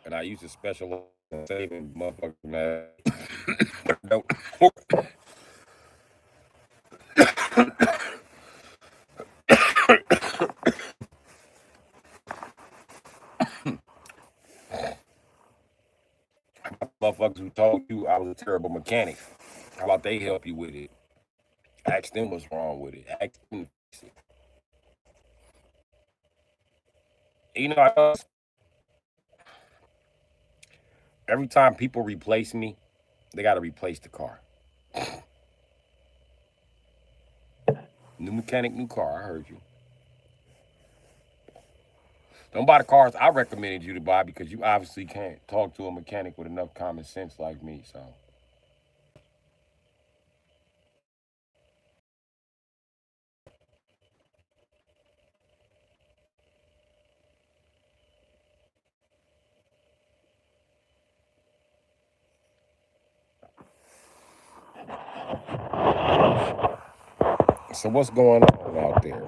Speaker 1: And I use a special saving motherfucker man. Motherfuckers who told you I was a terrible mechanic. How about they help you with it? Ask them what's wrong with it. Ask them. You know, every time people replace me, they got to replace the car. New mechanic, new car. I heard you. Don't buy the cars I recommended you to buy because you obviously can't talk to a mechanic with enough common sense like me. So what's going on out there?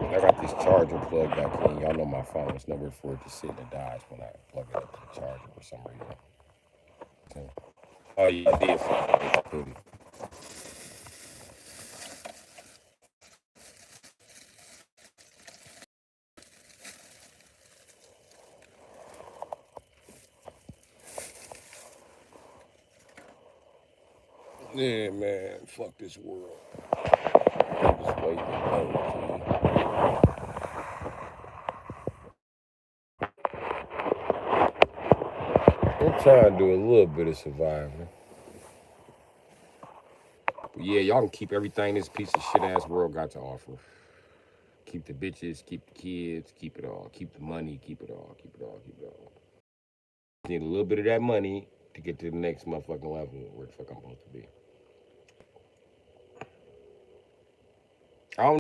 Speaker 1: I got this charger plugged back in. Y'all know my phone. There's nowhere for it to sit and dies when I plug it up to the charger for some reason. Okay. Oh yeah, I did put it. Yeah, man. Fuck this world. I'm just waiting to go, I'm trying to do a little bit of surviving. But yeah, y'all can keep everything this piece of shit ass world got to offer. Keep the bitches, keep the kids, keep it all. Keep the money, keep it all, keep it all, keep it all. Need a little bit of that money to get to the next motherfucking level where the fuck I'm supposed to be. I don't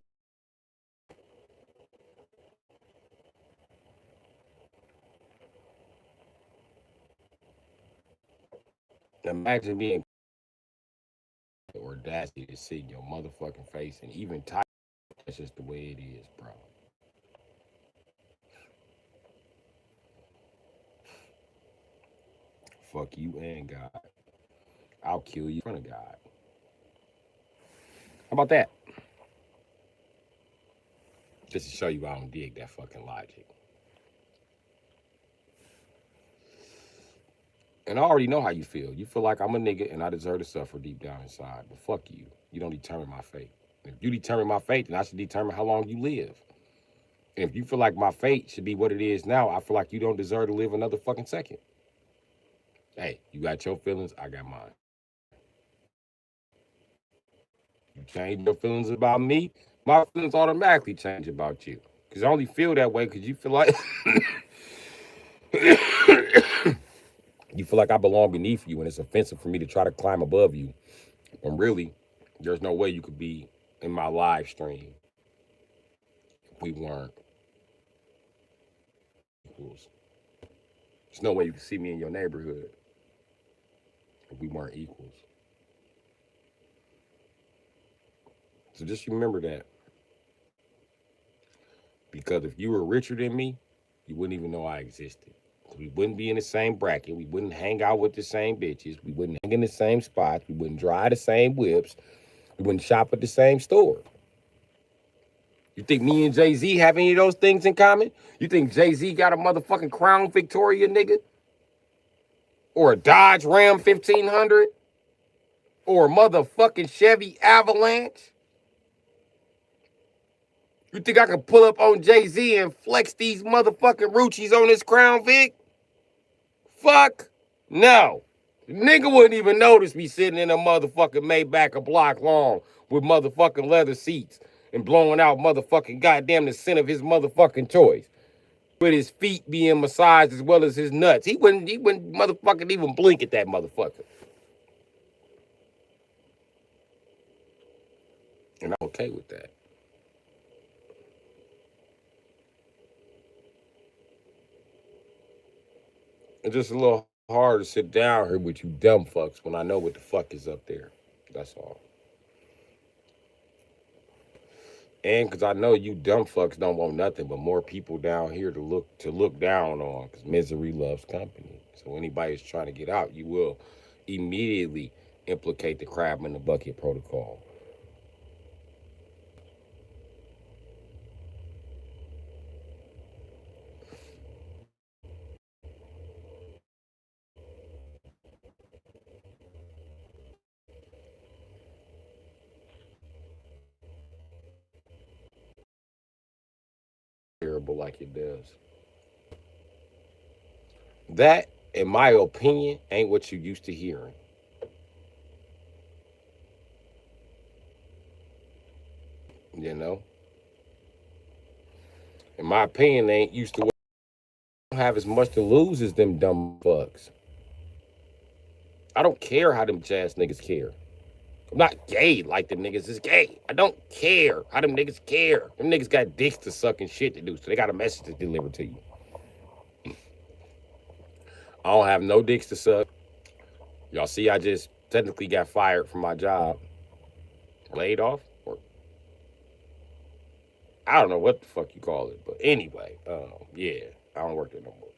Speaker 1: imagine being the audacity to sit in your motherfucking face and even type. That's just the way it is, bro. Fuck you and God. I'll kill you in front of God. How about that? Just to show you I don't dig that fucking logic. And I already know how you feel. You feel like I'm a nigga and I deserve to suffer deep down inside. But fuck you. You don't determine my fate. If you determine my fate, then I should determine how long you live. And if you feel like my fate should be what it is now, I feel like you don't deserve to live another fucking second. Hey, you got your feelings, I got mine. You change your feelings about me, my feelings automatically change about you. Because I only feel that way because you feel like you feel like I belong beneath you and it's offensive for me to try to climb above you. And really, there's no way you could be in my live stream if we weren't equals. There's no way you could see me in your neighborhood if we weren't equals. So just remember that. Because if you were richer than me, you wouldn't even know I existed. We wouldn't be in the same bracket. We wouldn't hang out with the same bitches. We wouldn't hang in the same spots. We wouldn't drive the same whips. We wouldn't shop at the same store. You think me and Jay-Z have any of those things in common? You think Jay-Z got a motherfucking Crown Victoria, nigga? Or a Dodge Ram 1500? Or a motherfucking Chevy Avalanche? You think I can pull up on Jay-Z and flex these motherfucking Ruchis on this Crown Vic? Fuck no. The nigga wouldn't even notice me sitting in a motherfucking Maybach a block long with motherfucking leather seats and blowing out motherfucking goddamn the scent of his motherfucking choice. With his feet being massaged as well as his nuts. He wouldn't motherfucking even blink at that motherfucker. And I'm okay with that. It's just a little hard to sit down here with you dumb fucks when I know what the fuck is up there. That's all. And because I know you dumb fucks don't want nothing but more people down here to look down on. Because misery loves company. So anybody that's trying to get out, you will immediately implicate the crab in the bucket protocol. Terrible like it does. That, in my opinion, ain't what you used to hearing. You know, in my opinion, they ain't used to have as much to lose as them dumb fucks. I don't care how them ass niggas care. I'm not gay like them niggas is gay. I don't care how them niggas care. Them niggas got dicks to suck and shit to do, so they got a message to deliver to you. I don't have no dicks to suck. Y'all see, I just technically got fired from my job, laid off, or I don't know what the fuck you call it, but anyway, yeah, I don't work there no more.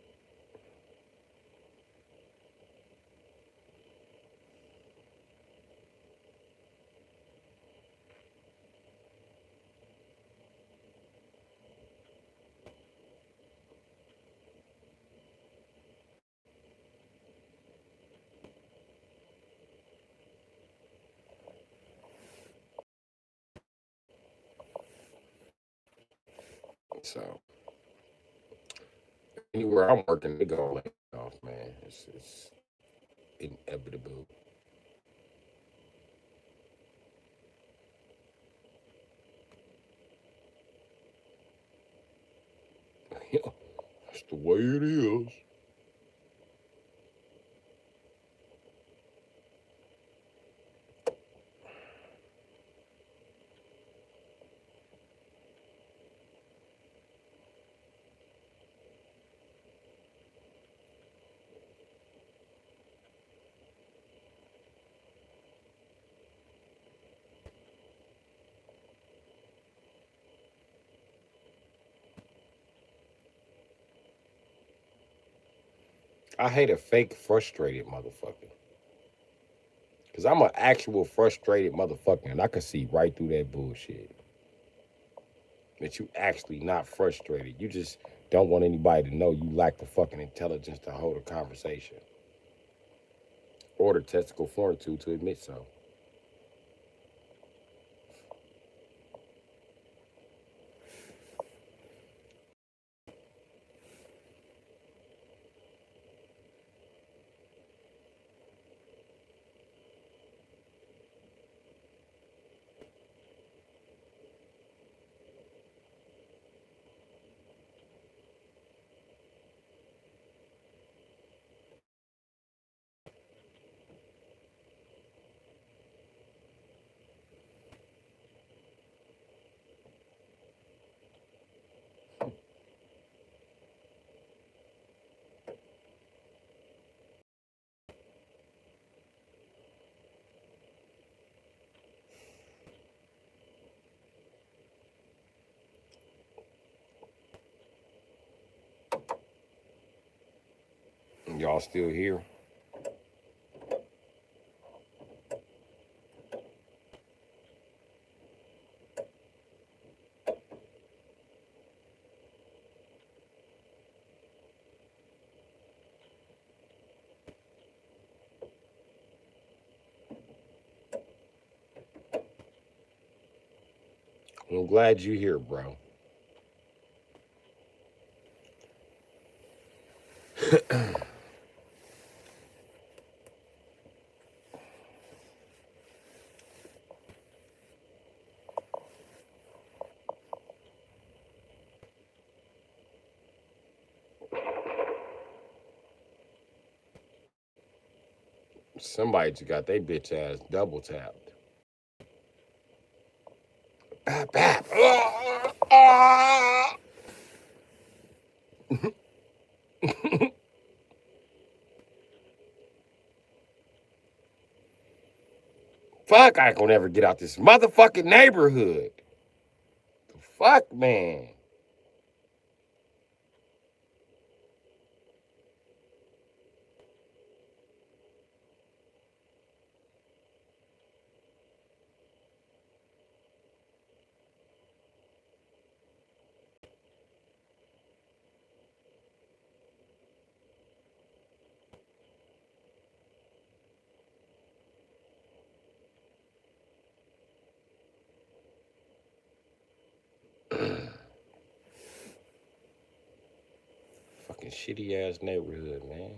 Speaker 1: So anywhere I'm working, they gonna lay me off, man. It's inevitable. That's the way it is. I hate a fake frustrated motherfucker. Cause I'm an actual frustrated motherfucker and I can see right through that bullshit. That you actually not frustrated. You just don't want anybody to know you lack the fucking intelligence to hold a conversation. Or the testicle fortitude to admit so. Y'all still here? I'm glad you here, bro. Somebody just got their bitch ass double tapped. Bap, bap. Fuck, I ain't gonna ever get out this motherfucking neighborhood. The fuck, man. Fucking shitty ass neighborhood, man.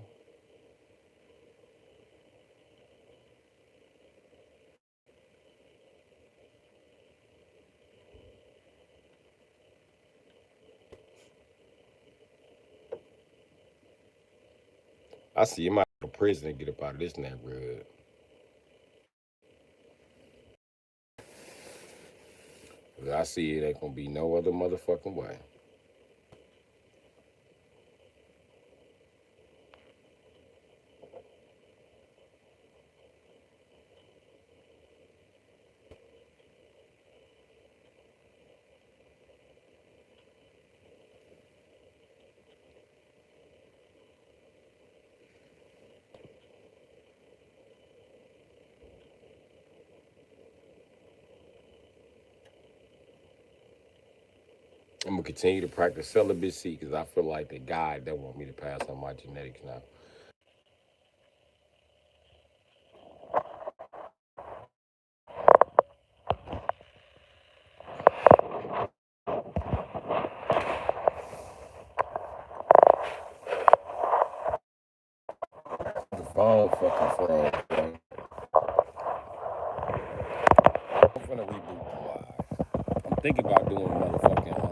Speaker 1: I see you might go to prison and get up out of this neighborhood. I see it ain't gonna be no other motherfucking way. I'm gonna continue to practice celibacy because I feel like that God don't want me to pass on my genetics now. The phone fucking froze, bro. I'm gonna reboot the live. I'm thinking about doing motherfucking